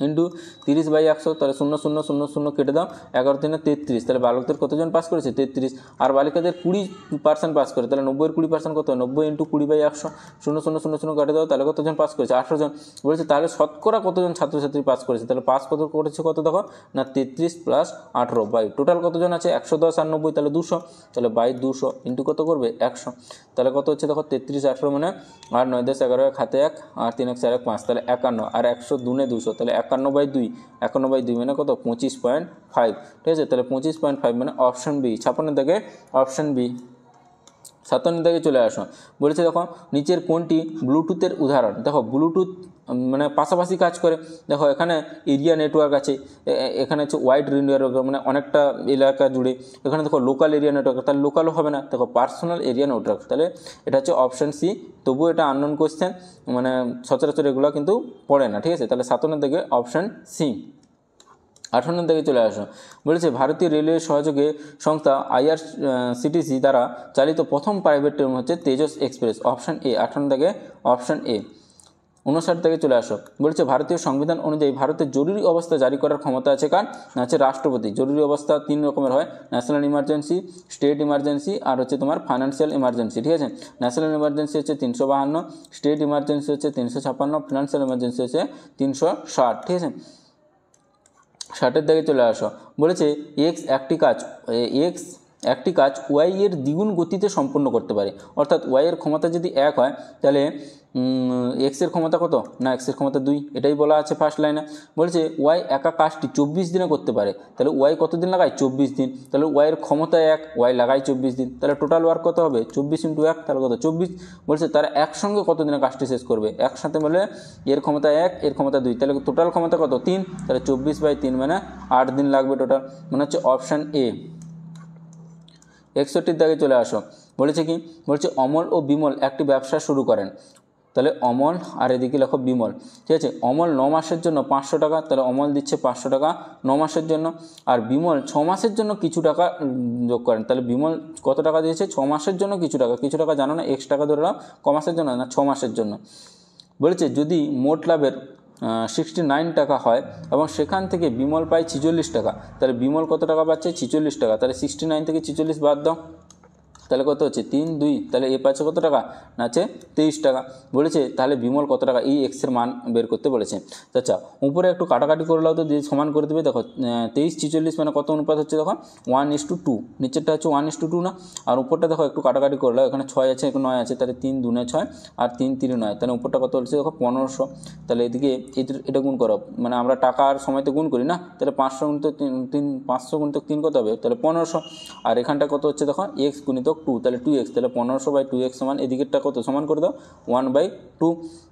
ইন্টু 30/100, তাহলে 0 0 0 0 কেটে দাও, 11 × 33, তাহলে বালকদের কতজন পাস করেছে? 33। আর বালিকাদের 20% পাস করে, তাহলে 90-এর 20% কত? 90 × 20/100, 0 0 0 0 কেটে দাও, তাহলে কতজন পাস করেছে? 18 জন। বলেছে তাহলে শতকরা কতজন ছাত্রছাত্রী পাস করেছে? তাহলে পাস কত করেছে কত দেখো না 33 + 18 বাই টোটাল কতজন আছে? 110 আর 90, তাহলে 200, তাহলে বাই 200 ইন্টু কত করবে? 100। তাহলে কত হচ্ছে দেখো 33 18 মানে 8 9 10 11 1 হাতে 1 আর 3 1 4 1 5, তাহলে 51 আর 100 দুনে 200, তাহলে 51/2, 51/2 মানে কত? 25.5, ঠিক আছে। তাহলে 25.5 মানে অপশান বি। 56 থেকে অপশান বি। 57 থেকে চলে আসো, বলেছে দেখো নিচের কোনটি ব্লুটুথের উদাহরণ? দেখো ব্লুটুথ মানে পাশাপাশি কাজ করে। দেখো এখানে এরিয়া নেটওয়ার্ক আছে, এখানে হচ্ছে ওয়াইড নেটওয়ার্ক মানে অনেকটা এলাকা জুড়ে। এখানে দেখো লোকাল এরিয়া নেটওয়ার্ক, তাহলে লোকালও হবে না, দেখো পার্সোনাল এরিয়া নেটওয়ার্ক, তাহলে এটা হচ্ছে অপশান সি। তবুও এটা আননোন কোশ্চেন, মানে সচরাচর এগুলো কিন্তু পড়ে না, ঠিক আছে। তাহলে 57 থেকে অপশান সি। 58 থেকে চলে আসো, বলেছে ভারতীয় রেলওয়ে সহযোগে সংস্থা IRCTC দ্বারা চালিত প্রথম প্রাইভেট ট্রেন হচ্ছে তেজস এক্সপ্রেস, অপশান এ। 58 থেকে অপশান এ। 59 থেকে চলে আসো, বলেছে ভারতীয় সংবিধান অনুযায়ী ভারতের জরুরি অবস্থা জারি করার ক্ষমতা আছে কার? না হচ্ছে রাষ্ট্রপতি। জরুরি অবস্থা 3 রকমের হয়, ন্যাশনাল ইমার্জেন্সি, স্টেট ইমার্জেন্সি আর হচ্ছে তোমার ফাইন্যান্সিয়াল ইমার্জেন্সি, ঠিক আছে। ন্যাশনাল ইমার্জেন্সি হচ্ছে 352, স্টেট ইমার্জেন্সি হচ্ছে 356, ফিনান্সিয়াল ইমার্জেন্সি হচ্ছে 360, ঠিক আছে। 60 দিকে চলে আসো, বলেছে এক্স একটি কাজ ওয়াই এর দ্বিগুণ গতিতে সম্পন্ন করতে পারে। অর্থাৎ ওয়াই এর ক্ষমতা যদি 1 হয় তাহলে এক্সের ক্ষমতা কত, না এক্সের ক্ষমতা 2, এটাই বলা আছে ফার্স্ট লাইনে। বলছে ওয়াই একা কাজটি 24 দিনে করতে পারে, তাহলে ওয়াই কত দিন লাগায়, 24 দিন। তাহলে ওয়াইয়ের ক্ষমতা 1, ওয়াই লাগায় 24 দিন, তাহলে টোটাল ওয়ার্ক কত হবে, 24 × 1, তাহলে কত 24। বলছে তারা একসঙ্গে কত দিনে কাজটি শেষ করবে, একসাথে বলে এর ক্ষমতা 1, এর ক্ষমতা 2, তাহলে টোটাল ক্ষমতা কত 3, তাহলে 24/3 মানে 8 দিন লাগবে টোটাল, মানে হচ্ছে অপশান এ। 61 দাগে চলে আসো। বলেছে কি, বলছে অমল ও বিমল একটি ব্যবসা শুরু করেন। তাহলে অমল আর এদিকে লেখো বিমল, ঠিক আছে। অমল 9 মাসের জন্য 500 টাকা, তাহলে অমল দিচ্ছে 500 টাকা 9 মাসের জন্য, আর বিমল 6 মাসের জন্য কিছু টাকা যোগ করেন। তাহলে বিমল কত টাকা দিয়েছে, 6 মাসের জন্য কিছু টাকা জানো না, এক্স টাকা ধরে নাও, ক মাসের জন্য না 6 মাসের জন্য। বলেছে যদি মোট লাভের 69 টাকা হয় এবং সেখান থেকে বিমল পায় 46 টাকা, তাহলে বিমল কত টাকা পাচ্ছে, 46 টাকা। তাহলে 69 থেকে 46 বাদ দাও, তাহলে কত হচ্ছে 3, 2, তাহলে এ পাচ্ছে কত টাকা, না আছে 23 টাকা। বলেছে তাহলে বিমল কত টাকা, এই এক্সের মান বের করতে বলেছে। আচ্ছা উপরে একটু কাটাকাটি করে নাও তো, দিয়ে সমান করে দেবে। দেখো 23, 46 মানে কত অনুপাত হচ্ছে, দেখো 1:2, নিচেরটা হচ্ছে 1:2 না, আর উপরটা দেখো একটু কাটাকাটি করে নাও, এখানে 6 আছে, এখানে 9 আছে, তাহলে 3 2 6 আর 3 3 9, তাহলে উপরটা কত হচ্ছে দেখো 1500। তাহলে এদিকে এটা গুণ করো, মানে আমরা টাকা আর সময়তে গুণ করি না, তাহলে 500 × 3 500 × 3 কত হবে, তাহলে 1500। আর এখানটা কত হচ্ছে দেখো এক্স গুণিতক 2, তাহলে 2x, তাহলে 1500/2x সমান, এদিকেরটা কত সমান করে দাও 1/2,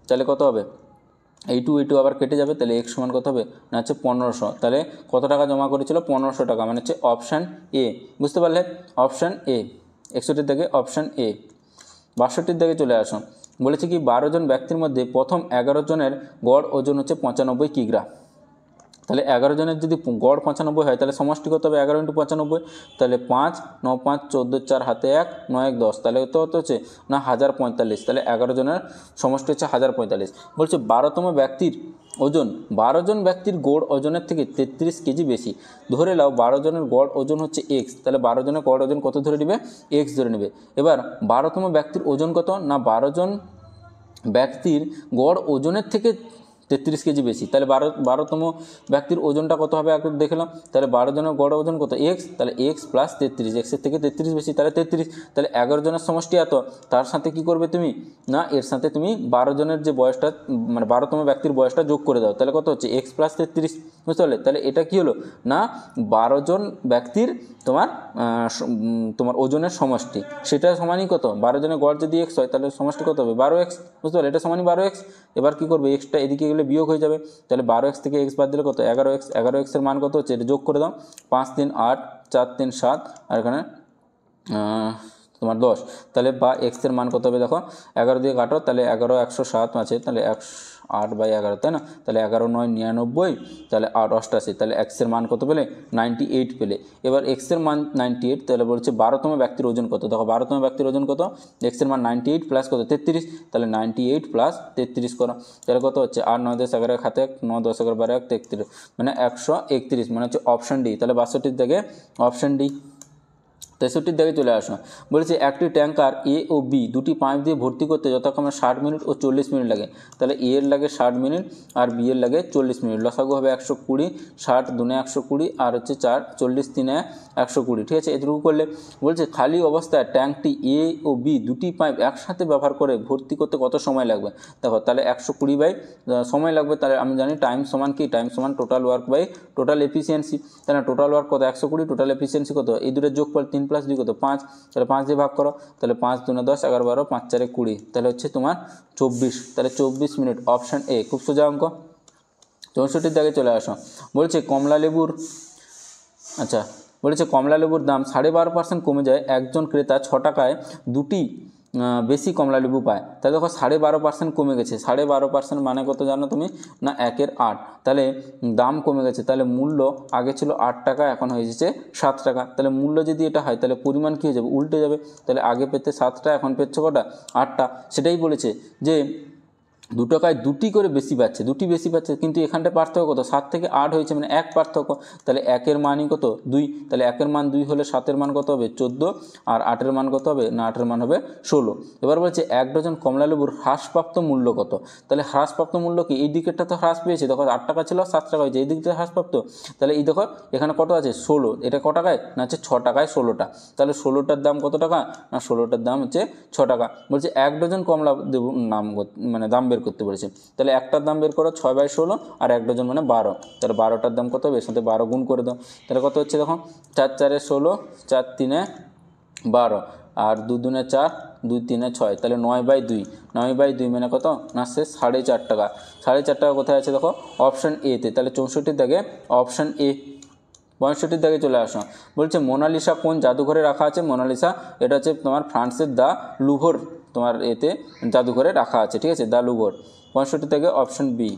তাহলে কত হবে, এই টু আবার কেটে যাবে, তাহলে x সমান কত হবে, না হচ্ছে 1500। তাহলে কত টাকা জমা করেছিল, 1500 টাকা, মানে হচ্ছে অপশান এ। বুঝতে পারলে, অপশান এ। 61 থেকে অপশান এ। 62 থেকে চলে আসুন। বলেছে কি 12 জন ব্যক্তির মধ্যে প্রথম 11 জনের গড় ওজন হচ্ছে 95 কিগ্রা। তাহলে 11 জনের যদি গড় 95 হয় তাহলে সমষ্টি কত হবে, 11 × 95, তাহলে 5 9 5 14 4 হাতে 1 9 1 10, তাহলে কত হচ্ছে না 1045। তাহলে 11 জনের সমষ্টি হচ্ছে 1045। বলছে 12তম ব্যক্তির ওজন 12 জন ব্যক্তির গড় ওজনের থেকে 33 কেজি বেশি। ধরে নাও 12 জনের গড় ওজন হচ্ছে এক্স, তাহলে 12 জনের গড় ওজন কত ধরে নেবে, এক্স ধরে নেবে। এবার 12তম ব্যক্তির ওজন কত, না 12 জন ব্যক্তির গড় ওজনের থেকে 33 কেজি বেশি, তাহলে 12তম ব্যক্তির ওজনটা কত হবে একটু দেখলাম। তাহলে 12 জনের গড় ওজন কত, এক্স, তাহলে এক্স প্লাস 33, এক্সের থেকে 33 বেশি, তাহলে 33। তাহলে 11 জনের সমষ্টি এত, তার সাথে কি করবে তুমি, না এর সাথে তুমি 12 জনের যে বয়সটা, মানে 12তম ব্যক্তির বয়সটা যোগ করে দাও, তাহলে কত হচ্ছে এক্স প্লাস 33। বুঝতে পারলে, তাহলে এটা কি হলো, না 12 জন ব্যক্তির তোমার ওজনের সমষ্টি, সেটা সমানই কত, 12 জনের গড় যদি এক্স হয় তাহলে সমষ্টি কত হবে 12x। বুঝতে পারলে, এটা সমানই 12x। এবার কি করবে, এক্সটা এদিকে গেলে বিয়োগ হয়ে যাবে, তাহলে 12x থেকে এক্স বাদ দিলে কত 11x, 11xের মান কত হচ্ছে, এটা যোগ করে দাও, 5 3 8 4 3 7 আর এখানে তোমার 10, তাহলে বা এক্সের মান কত হবে দেখো, 11 দিয়ে কাটো, তাহলে 11 107 আছে, তাহলে 8/11, তাই না, তাহলে 11 9 99, তাহলে 8 88, তাহলে এক্সের মান কত পেলে 98 পেলে। এবার এক্সের মান 98, তাহলে বলছে 12তম ব্যক্তির ওজন কত, দেখো 12তম ব্যক্তির ওজন কত, এক্সের মান 98 প্লাস কত 33, তাহলে 98 প্লাস 33 করো, তাহলে কত হচ্ছে 8 9 10 11 হাতে 9 10 11 12 33, মানে 131, মানে হচ্ছে অপশান ডি। তাহলে 62 থেকে অপশান ডি। 63 দিকে চলে আসো। বলেছে একটি ট্যাঙ্কার এ ও বি দুটি পাইপ দিয়ে ভর্তি করতে যথাক্রমে 60 মিনিট ও 40 মিনিট লাগে। তাহলে এ এর লাগে 60 মিনিট আর বি এর লাগে 40 মিনিট। লসাগু হবে 120, 60 2 120 আর হচ্ছে 4 40 3 120। ঠিক আছে, এটুকু করলে বলছে খালি অবস্থায় ট্যাঙ্কটি এ ও বি দুটি পাইপ একসাথে ব্যবহার করে ভর্তি করতে কত সময় লাগবে। দেখো তাহলে 120 সময় লাগবে, তাহলে আমি জানি টাইম সমান কি, টাইম সমান total work by total efficiency. তাহলে টোটাল ওয়ার্ক কত 120, টোটাল এফিসিয়েন্সি কত, এই দুটোর যোগফল 3 + 2 কত 5, তাহলে 5 দিয়ে ভাগ করো, তাহলে 5 2 10 11 12 5 4 20, তাহলে হচ্ছে তোমার 24, তাহলে 24 মিনিট অপশান এ। খুব সোজা অঙ্ক। 64 দাগে চলে আসো। বলছে কমলা লেবুর, আচ্ছা বলেছে কমলা লেবুর দাম 12.5% কমে যায়, একজন ক্রেতা 6 টাকায় দুটি বেশি কমলা লেবু পায়। তাহলে দেখো 12.5% কমে গেছে, 12.5% মানে কত জানো তুমি, না 1/8, তাহলে দাম কমে গেছে, তাহলে মূল্য আগে ছিল 8 টাকা এখন হয়ে যাচ্ছে 7 টাকা। তাহলে মূল্য যদি এটা হয় তাহলে পরিমাণ কী হয়ে যাবে, উল্টে যাবে। তাহলে আগে পেতে 7টা এখন পেচ্ছে কটা 8টা। সেটাই বলেছে যে দু টাকায় দুটি করে বেশি পাচ্ছে, দুটি বেশি পাচ্ছে, কিন্তু এখানটা পার্থক্য কত, 7 থেকে 8 হয়েছে, মানে 1 পার্থক্য। তাহলে 1-এর মানই কত, 2। তাহলে 1-এর মান 2 হলে 7-এর মান কত হবে, 14, আর 8-এর মান কত হবে না, 8-এর মান হবে 16। এবার বলছে 1 ডজন কমলালেবুর হ্রাসপ্রাপ্ত মূল্য কত। তাহলে হ্রাসপ্রাপ্ত মূল্য কি, এই দিকেরটা তো হ্রাস পেয়েছে, দেখো 8 টাকা ছিল 7 টাকা হয়েছে, এই দিকটা হ্রাসপ্রাপ্ত। তাহলে এই দেখো এখানে কত আছে, 16, এটা ক টাকায় না হচ্ছে 6 টাকায় 16টা। তাহলে 16টার দাম কত টাকা না, 16টার দাম হচ্ছে 6 টাকা। বলছে 1 ডজন কমলা লেবুর মানে দাম বের করতে বলেছে। তাহলে একটার দাম বের করো 6/16, আর 1 ডজন মানে 12। তাহলে 12টার দাম কত হবে, এর সাথে 12 গুণ করে দাও। তাহলে কত হচ্ছে দেখো, 4×4 = 16, 4×3 = 12, আর 2×2 = 4, 2×3 = 6। তাহলে 9/2, 9/2 মানে কত না, সে 4.5 টাকা। 4.5 টাকা কোথায় আছে দেখো, অপশান এতে। তাহলে 64 দাগে অপশান এ। 65 দাগে চলে আসো। বলছে মোনালিসা কোন জাদুঘরে রাখা আছে। মোনালিসা এটা হচ্ছে তোমার ফ্রান্সের দ্য লুভর তোমার এতে জাদুঘরে রাখা আছে, ঠিক আছে, দ্য লুভর। 65 থেকে অপশন বি।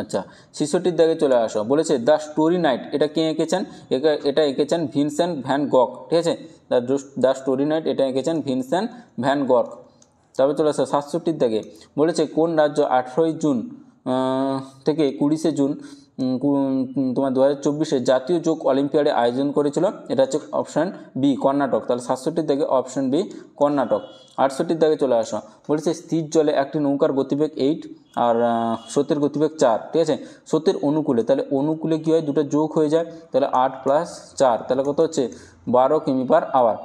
আচ্ছা, 66 দাগে চলে আসো। বলেছে দ্য স্টোরি নাইট এটা কে এঁকেছেন, এটা এঁকেছেন ভিনসেন্ট ভ্যান গক, ঠিক আছে। দ্য স্টোরি নাইট এটা এঁকেছেন ভিনসেন্ট ভ্যান গক। তারপরে চলে আসো 67 দাগে। বলেছে কোন রাজ্য 18ই জুন থেকে 20শে জুন তোমার 2024 জাতীয় যোগ অলিম্পিয়াডে আয়োজন করেছিল। এটা হচ্ছে অপশান বি, কর্ণাটক। তাহলে 67 দাগে অপশান বি, কর্ণাটক। 68 দাগে চলে আসো। বলেছে স্থির জলে একটি নৌকার গতিবেগ 8 আর স্রোতের গতিবেগ 4, ঠিক আছে। স্রোতের অনুকূলে, তাহলে অনুকূলে কী হয়, দুটো যোগ হয়ে যায়, তাহলে 8 + 4, তাহলে কত হচ্ছে 12 কিমি/আওয়ার।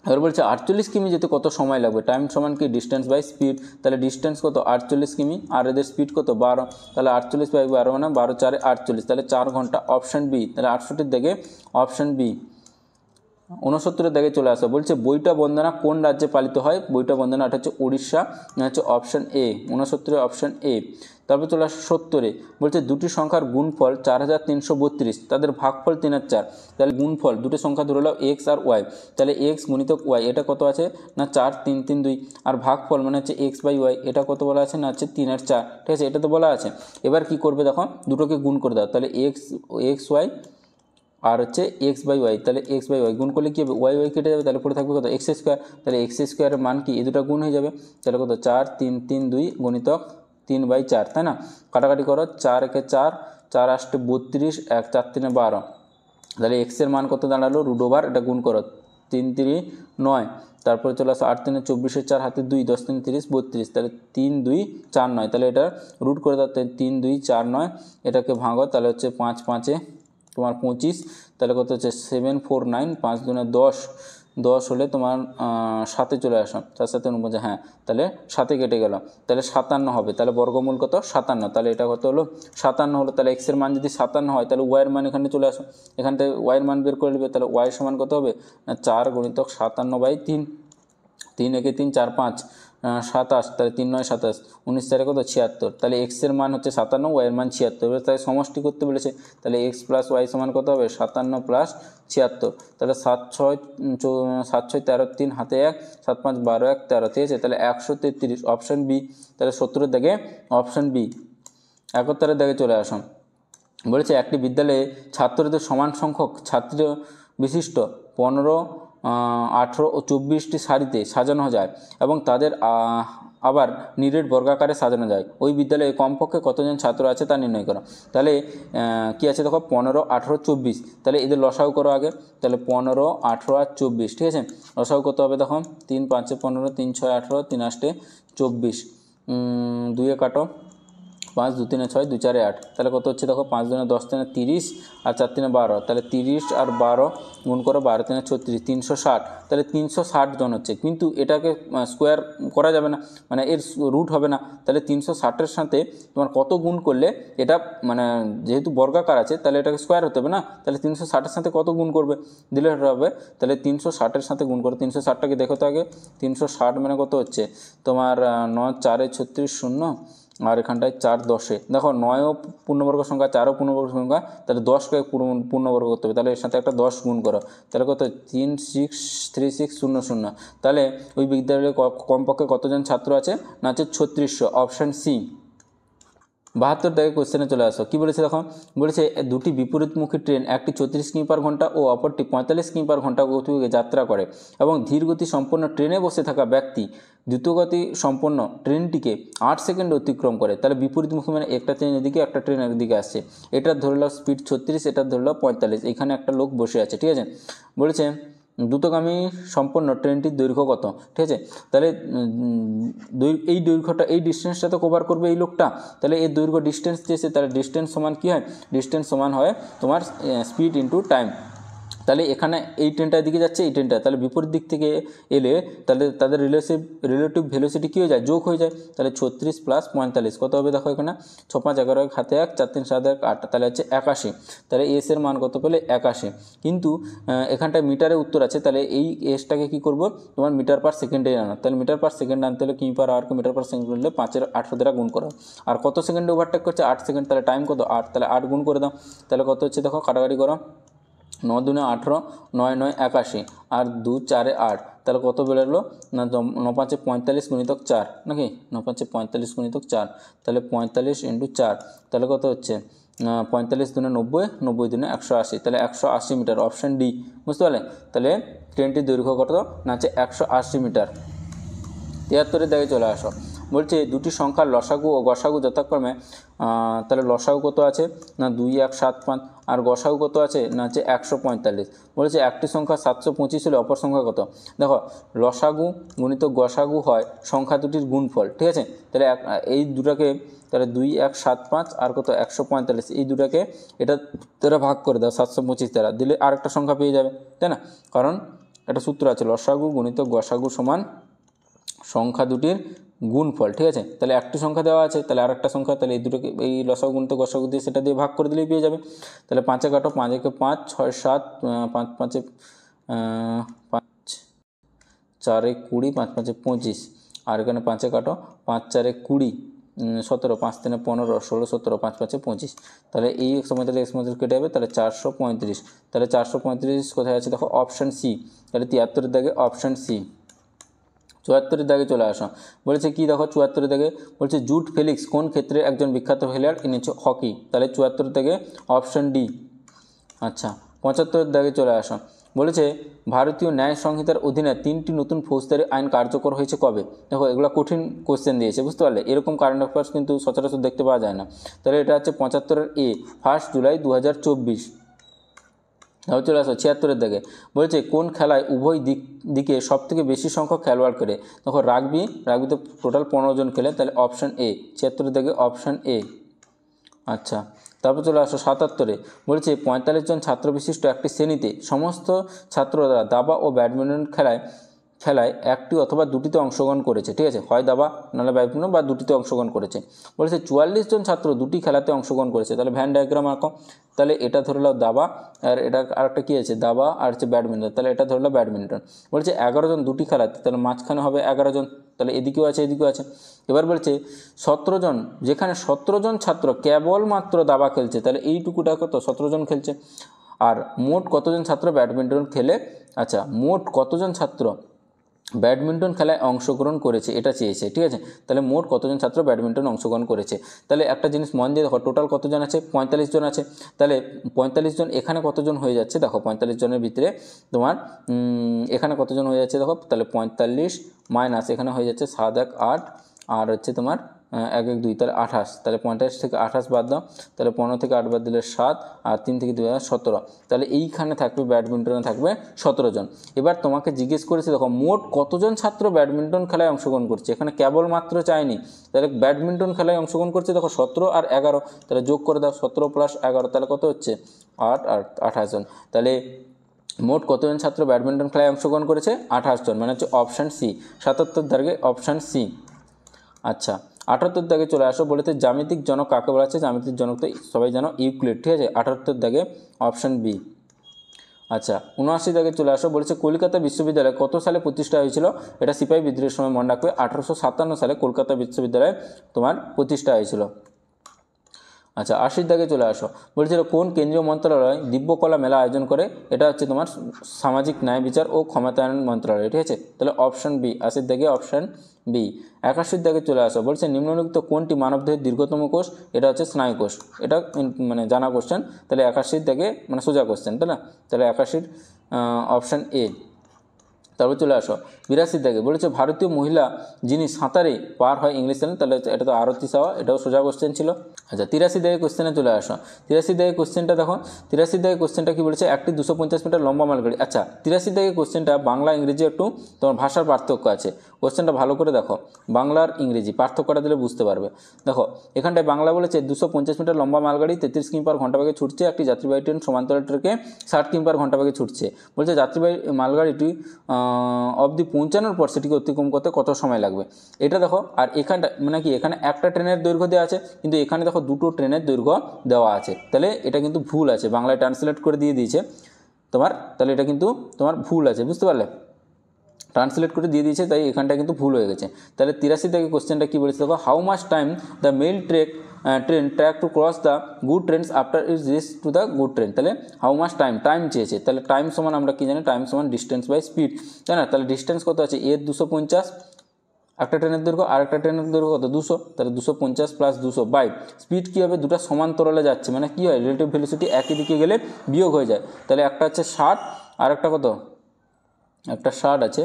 এবার বলছে 48 কিমি যেতে কত সময় লাগবে। টাইম সমান কি ডিস্টেন্স বাই স্পিড। তাহলে ডিস্টেন্স কত 48 কিমি, আর এদের স্পিড কত 12। তাহলে 48/12 মানে 12×4 = 48, তাহলে 4 ঘন্টা, অপশান বি। তাহলে 68 দেখে অপশান বি। 69 দাগে চলে আসা। বলছে বইটা বন্দনা কোন রাজ্যে পালিত হয়। বইটা বন্দনা এটা হচ্ছে উড়িষ্যা, হচ্ছে অপশান এ। 69 option A. তারপর চলে আসে 70। বলছে দুটি সংখ্যার গুণফল 4332, তাদের ভাগফল 3/4। তাহলে গুণফল দুটি সংখ্যা ধরে নাও এক্স আর ওয়াই, তাহলে এক্স গুণিতক ওয়াই এটা কত আছে না 4, 3, 3, 2। আর ভাগফল মানে হচ্ছে x/y, এটা কত বলা আছে না হচ্ছে 3/4, ঠিক আছে, এটা তো বলা আছে। এবার কি করবে দেখো, দুটোকে গুণ করে দাও। তাহলে এক্স ওয়াই আর হচ্ছে x/y, তাহলে x/y গুণ করলে কী হবে, y কেটে যাবে, তাহলে পরে থাকবে কত x²। তাহলে x² মান কি, এই দুটো গুণ হয়ে যাবে। তাহলে কত 4, 3, 3, 2 গুণিতক 3/4, তাই না। কাটাকাটি করো, 4 × 1 = 4, 4 × 8 = 32, 1 × 4 = 12। তাহলে x-এর মান কত দাঁড়ালো, √, এটা গুণ করো, 3, 3, 9। তারপরে চলে আসো 8, 3, 24, 4 হাতে 2, 10, 3, 30, 32। তাহলে 3, 2, 4, 9। তাহলে এটা রুট করে দাও, 3, 2, 4, 9। এটাকে ভাঙো, তাহলে হচ্ছে 5, 5 তোমার 25। তাহলে কত হচ্ছে 7, 4, 9, 5 × 10, 10 হলে তোমার 7-এ চলে আসো, 4, 7, 49, হ্যাঁ। তাহলে 7-এ কেটে গেল, তাহলে 57 হবে। তাহলে বর্গমূল কত 57, তাহলে এটা কত হলো 57 হলো। তাহলে এক্সের মান যদি 57 হয়, তাহলে ওয়াইয়ের মান এখানে চলে আসো, এখান থেকে ওয়াইয়ের মান বের করে নেবে। তাহলে ওয়াই সমান কত হবে না 4 × 57/3, 3 × 3 = 4, 5, 27। তাহলে 3, 9, 27, 19, 4 কত 76। তাহলে এক্সের মান হচ্ছে 57, ওয়াইয়ের মান 76। এবার তাই সমষ্টি করতে বলেছে, তাহলে এক্স + ওয়াই সমান কত হবে 57 + 76। তাহলে 7, 6, 13, 3 হাতে 1, 7, 5, 12, 1, 13, ঠিক আছে। তাহলে 133, অপশান বি। তাহলে 70 দাগে অপশান বি। 71 দাগে চলে আসুন। বলেছে একটি বিদ্যালয়ে ছাত্রদের সমান সংখ্যক ছাত্র বিশিষ্ট 15, 18 ও 24টি সারিতে সাজানো যায় এবং তাদের আবার নিরেট বর্গাকারে সাজানো যায়। ওই বিদ্যালয়ে কমপক্ষে কতজন ছাত্র আছে তা নির্ণয় করো। তাহলে কী আছে দেখো, 15, 18, 24। তাহলে এদের লসাগু করো আগে। তাহলে 15, 18 আর 24, ঠিক আছে। লসাগু কত হবে দেখো, 3, 5, 15, 3, 6, 18, 3, 8, 24, 2 কাটো, 5, 2, 3, 6, 2, 4, 8। তাহলে কত হচ্ছে দেখো, 5, 2, 10, 3, 30, আর 4, 3, 12। তাহলে 30 আর 12 গুণ করো, 12, 3, 36, 360। তাহলে 360 জন হচ্ছে, কিন্তু এটাকে স্কোয়ার করা যাবে না, মানে এর রুট হবে না। তাহলে 360-এর সাথে তোমার কত গুণ করলে এটা মানে যেহেতু বর্গাকার আছে, তাহলে এটাকে স্কোয়ার হতে হবে না। তাহলে 360-এর সাথে কত গুণ করবে দিলে হবে, তাহলে 360-এর সাথে গুণ করো। 360টাকে দেখো তো আগে, 360 মানে কত হচ্ছে তোমার 9, 4, 36, 0, আর এখানটায় 4, 10। দেখো 9ও পূর্ণবর্গ সংখ্যা, 4ও পূর্ণবর্গ সংখ্যা, তাহলে 10কে পূর্ণবর্গ করতে হবে। তাহলে এর সাথে একটা 10 গুণ করো, তাহলে কত 3, 6, 3, 6, 0, 0। তাহলে ওই বিদ্যালয়ে কমপক্ষে কতজন ছাত্র আছে না আছে 3600, অপশান সি। 72 দাগে কোশ্চেনে চলে আসো। কি বলেছে দেখো, বলেছে দুটি বিপরীতমুখী ট্রেন, একটি 34 কিমি পার ঘন্টা ও অপরটি 45 কিমি পার ঘন্টা গতিবেগে যাত্রা করে এবং ধীরগতি সম্পন্ন ট্রেনে বসে থাকা ব্যক্তি দ্রুতগতি সম্পন্ন ট্রেনটিকে 8 সেকেন্ড অতিক্রম করে। তাহলে বিপরীতমুখী মানে একটা ট্রেন এদিকে একটা ট্রেন একদিকে আসছে, এটার ধরে নাও স্পিড 36, এটার ধরে নাও 45, এখানে একটা লোক বসে আছে, ঠিক আছে। বলেছে দ্রুতগামী সম্পন্ন ট্রেনটির দৈর্ঘ্য কত, ঠিক আছে। তাহলে এই দৈর্ঘ্যটা, এই ডিস্টেন্সটা তো কভার করবে এই লোকটা, তাহলে এই দৈর্ঘ্য ডিস্টেন্স দিয়েছে, তাহলে ডিস্টেন্স সমান কী হয়, ডিস্টেন্স সমান হয় তোমার স্পিড ইন্টু টাইম। তাহলে এখানে এই ট্রেনটা এদিকে যাচ্ছে, এই ট্রেনটা, তাহলে বিপরীত দিক থেকে এলে তাহলে তাদের রিলেটিভ ভেলোসিটি কী হয়ে যায়, যোগ হয়ে যায়। তাহলে 36 + 45 কত হবে দেখো, এখানে 6 5 11 হাতে 1 4 3 7 1 8, তাহলে হচ্ছে 81। তাহলে এস এর মান কত পেলে 81। কিন্তু এখানটায় মিটারে উত্তর আছে, তাহলে এই এসটাকে কী করবো, তোমার মিটার পার সেকেন্ডে আনো। তাহলে মিটার পার সেকেন্ড আনতে হলে কিমি পার আওয়ারকে মিটার পার সেকেন্ড করলে 5 × 8 দ্বারা গুণ করো। আর কত সেকেন্ডে ওভারটেক করছে, 8 সেকেন্ড, তাহলে টাইম কত 8, তাহলে 8 গুণ করে দাও। তাহলে কত হচ্ছে দেখো, কাটাকাটি করো, 9 2 18, 9 9 81, আর 2 4 8, তাহলে কত বেরোলো না, 9 5 45 গুণিতক 4 নাকি, 9 5 45 গুণিতক 4, তাহলে 45 × 4, তাহলে কত হচ্ছে 45 2 90, 90 2 180, তাহলে 180 মিটার, অপশান ডি, বুঝতে পারলে। তাহলে ট্রেনটির দৈর্ঘ্য কত না, হচ্ছে 180 মিটার। 73 দাগে চলে আসো। বলছে দুটি সংখ্যার লসাগু ও গসাগু যথাক্রমে, তাহলে লসাগু কত আছে না 2 1 7 5, আর গসাগু কত আছে না হচ্ছে 145। বলেছে একটি সংখ্যা 725 হলে অপর সংখ্যা কত। দেখো লসাগু গুণিত গসাগু হয় সংখ্যা দুটির গুণফল, ঠিক আছে। তাহলে এই দুটাকে, তাহলে 2 1 7 5 আর কত 145, এই দুটাকে এটা তারা ভাগ করে দাও 725 দ্বারা, দিলে আরেকটা সংখ্যা পেয়ে যাবে, তাই না। কারণ একটা সূত্র আছে, লসাগু গুণিত গসাগু সমান সংখ্যা দুটির গুণফল, ঠিক আছে। তাহলে একটি সংখ্যা দেওয়া আছে, তাহলে আরেকটা সংখ্যা, তাহলে এই দুটোকে এই লসাগু গুণিত গসাগু দিয়ে সেটা দিয়ে ভাগ করে দিলেই পেয়ে যাবে। তাহলে 5 কাটো, 5 একে 5, 6 7, 5 5 5 4 20, 5 5 25, আর এখানে 5 কাটো, 5 4 20, 17, 5 3 15, 16 17, 5 5 25, তাহলে এই সময় তাহলে এক্স মধ্যে কেটে যাবে, তাহলে 435। তাহলে 435 কোথায় আছে দেখো, অপশান সি। তাহলে 73 দাগে অপশান সি। 74 দাগে চলে আসো। বলেছে কি দেখো, 74 দাগে বলছে জুট ফেলিক্স কোন ক্ষেত্রে একজন বিখ্যাত প্লেয়ার ইন হকি, তাহলে 74 দাগে অপশন ডি। আচ্ছা 75 দাগে চলে আসো। বলেছে ভারতীয় ন্যায় সংহিতার অধীনে 3টি নতুন ফৌজদারি আইন কার্যকর হয়েছে কবে। দেখো এগুলো কঠিন কোশ্চেন দিয়েছে, বুঝতে পারলে, এরকম কারেন্ট অ্যাফেয়ার্স কিন্তু সচরাচর দেখতে পাওয়া যায় না। তাহলে এটা হচ্ছে 75-এর এ, 1 জুলাই 2024। তাহলে চলে আসো 76 দাগে। বলেছে কোন খেলায় উভয় দিকে সবথেকে বেশি সংখ্যক খেলোয়াড় খেলে। দেখো রাগবিতে টোটাল 15 জন খেলে, তাহলে অপশান এ, 76 দাগে অপশান এ। আচ্ছা তারপর চলে আসো 77-এ। বলেছে 45 জন ছাত্র বিশিষ্ট একটি শ্রেণীতে সমস্ত ছাত্ররা দাবা ও ব্যাডমিন্টন খেলায় একটি অথবা দুটিতে অংশগ্রহণ করেছে, ঠিক আছে, হয় দাবা নাহলে ব্যাডমিন্টন বা দুটিতে অংশগ্রহণ করেছে। বলেছে 44 জন ছাত্র দুটি খেলাতে অংশগ্রহণ করেছে, তাহলে ভ্যান ডায়াগ্রাম আঁকো। তাহলে এটা ধরে নাও দাবা, আর এটা আরেকটা কী আছে, দাবা আর হচ্ছে ব্যাডমিন্টন, তাহলে এটা ধরে নাও ব্যাডমিন্টন। বলেছে 11 জন দুটি খেলাতে, তাহলে মাঝখানে হবে 11 জন, তাহলে এদিকেও আছে এদিকেও আছে। এবার বলছে 17 জন, যেখানে 17 জন ছাত্র কেবলমাত্র দাবা খেলছে, তাহলে এইটুকুটা কত 17 জন খেলছে। আর মোট কতজন ছাত্র ব্যাডমিন্টন খেলে, আচ্ছা মোট কতজন ছাত্র ব্যাডমিন্টন খেলায় অংশগ্রহণ করেছে এটা চেয়েছে, ঠিক আছে। তাহলে মোট কতজন ছাত্র ব্যাডমিন্টন অংশগ্রহণ করেছে। তাহলে একটা জিনিস মন দিয়ে দেখো, টোটাল কতজন আছে, 45 জন আছে। তাহলে 45 জন এখানে কতজন হয়ে যাচ্ছে দেখো, 45 জনের ভিতরে তোমার এখানে কতজন হয়ে যাচ্ছে দেখো, তাহলে 45 মাইনাস এখানে হয়ে যাচ্ছে 7 1 8, আর হচ্ছে তোমার 1 1 2, তাহলে 28, তাহলে 45 থেকে 28 বাদ দাও, তাহলে 15 থেকে 8 বাদ দিলে 7, আর 3 থেকে 2 17, তাহলে এইখানে থাকবে ব্যাডমিন্টনে থাকবে 17 জন। এবার তোমাকে জিজ্ঞেস করেছে দেখো মোট কতজন ছাত্র ব্যাডমিন্টন খেলায় অংশগ্রহণ করছে, এখানে কেবলমাত্র চাইনি, তাহলে ব্যাডমিন্টন খেলায় অংশগ্রহণ করছে দেখো 17 আর 11, তাহলে যোগ করে দাও 17 + 11, তাহলে কত হচ্ছে 8 আর 28 জন। তাহলে মোট কতজন ছাত্র ব্যাডমিন্টন খেলায় অংশগ্রহণ করেছে, 28 জন, মানে হচ্ছে অপশান সি। 77 দাগে অপশান সি। আচ্ছা 78 দাগে চলে আসো। বলেছে জ্যামিতিক জনক কাকে বলা আছে, জ্যামিতিক জনক তো সবাই জানো ইউক্লিড, ঠিক আছে। 78 দাগে অপশান বি। আচ্ছা 79 দাগে চলে আসো। বলেছে কলকাতা বিশ্ববিদ্যালয় কত সালে প্রতিষ্ঠা হয়েছিল, এটা সিপাহী বিদ্রোহের সময় মনে রাখবে, 1857 সালে কলকাতা বিশ্ববিদ্যালয় তোমার প্রতিষ্ঠা হয়েছিল। আচ্ছা 80 দাগে চলে আসো, বলছিল কোন কেন্দ্রীয় মন্ত্রণালয় দিব্যকলা মেলা আয়োজন করে? এটা হচ্ছে তোমার সামাজিক ন্যায় বিচার ও ক্ষমতায়ন মন্ত্রণালয়, ঠিক আছে? তাহলে অপশন বি, 80 দাগে অপশন বি। 81 দাগে চলে আসো, বলছে নিম্নলিখিত কোনটি মানবদেহের দীর্ঘতম কোষ? এটা হচ্ছে স্নায়ুকোষ। এটা মানে জানা কোশ্চেন, তাহলে 81 দাগে মানে সোজা কোশ্চেন, তাই না? তাহলে 81 অপশন এ। তারপর চলে আসো 82 দাগে, বলেছে ভারতীয় মহিলা যিনি সাঁতারে পার হয় ইংলিশ চ্যানেল, তাহলে এটা তো আরতি সাওয়া, এটাও সোজা কোশ্চেন ছিল। আচ্ছা 83 দাগে কোশ্চেনে চলে আসো, 83 দাগে কোশ্চেনটা দেখো, 83 দাগে কোশ্চেনটা কি বলেছে? একটি 250 মিটার লম্বা মালগাড়ি। আচ্ছা 83 দাগে কোশ্চেনটা বাংলা ইংরেজি একটু তোমার ভাষার পার্থক্য আছে, কোশ্চেনটা ভালো করে দেখো, বাংলার ইংরেজি পার্থক্যটা দিলে বুঝতে পারবে। দেখো এখানটায় বাংলা বলেছে 250 মিটার লম্বা মালগাড়ি 33 কিমি পার ঘন্টা বেগে ছুটছে, একটি যাত্রীবাহী ট্রেন সমান্তরাল ট্রেকে 60 কিমি পার ঘন্টা বেগে ছুটছে। বলছে যাত্রীবাহী মালগাড়িটি অবধি পৌঁছানোর পর সেটিকে অতিক্রম করতে কত সময় লাগবে? এটা দেখো, আর এখানটা মানে কি, এখানে একটা ট্রেনের দৈর্ঘ্য দেওয়া আছে, কিন্তু এখানে দেখো দুটো ট্রেনের দৈর্ঘ্য দেওয়া আছে, তাহলে এটা কিন্তু ভুল আছে, বাংলায় ট্রান্সলেট করে দিয়ে দিয়েছে তোমার, তাহলে এটা কিন্তু তোমার ভুল আছে, বুঝতে পারলে? ট্রান্সলেট করে দিয়ে দিয়েছে, তাই এখানটা কিন্তু ভুল হয়ে গেছে। তাহলে 83 থেকে কোশ্চেনটা কী বলেছে দেখো, how much time the mail train track to cross the good trains after is reach to the good train. তাহলে হাউ মাচ টাইম চেয়েছে, তাহলে টাইম সমান আমরা কী জানি, টাইম সমান ডিস্টেন্স বাই স্পিড, তাই না? তাহলে ডিস্টেন্স কত আছে? এর 250, একটা ট্রেনের দৈর্ঘ্য আর একটা ট্রেনের দৈর্ঘ্য কত? 200, তাহলে 250 প্লাস 200 বাই স্পিড কী হবে? দুটো সমান্তরালে যাচ্ছে, মানে কী হয়, রিলেটিভ ভেলোসিটি একই দিকে গেলে বিয়োগ হয়ে যায়, তাহলে একটা হচ্ছে 60 আর একটা কত, একটা 60 আছে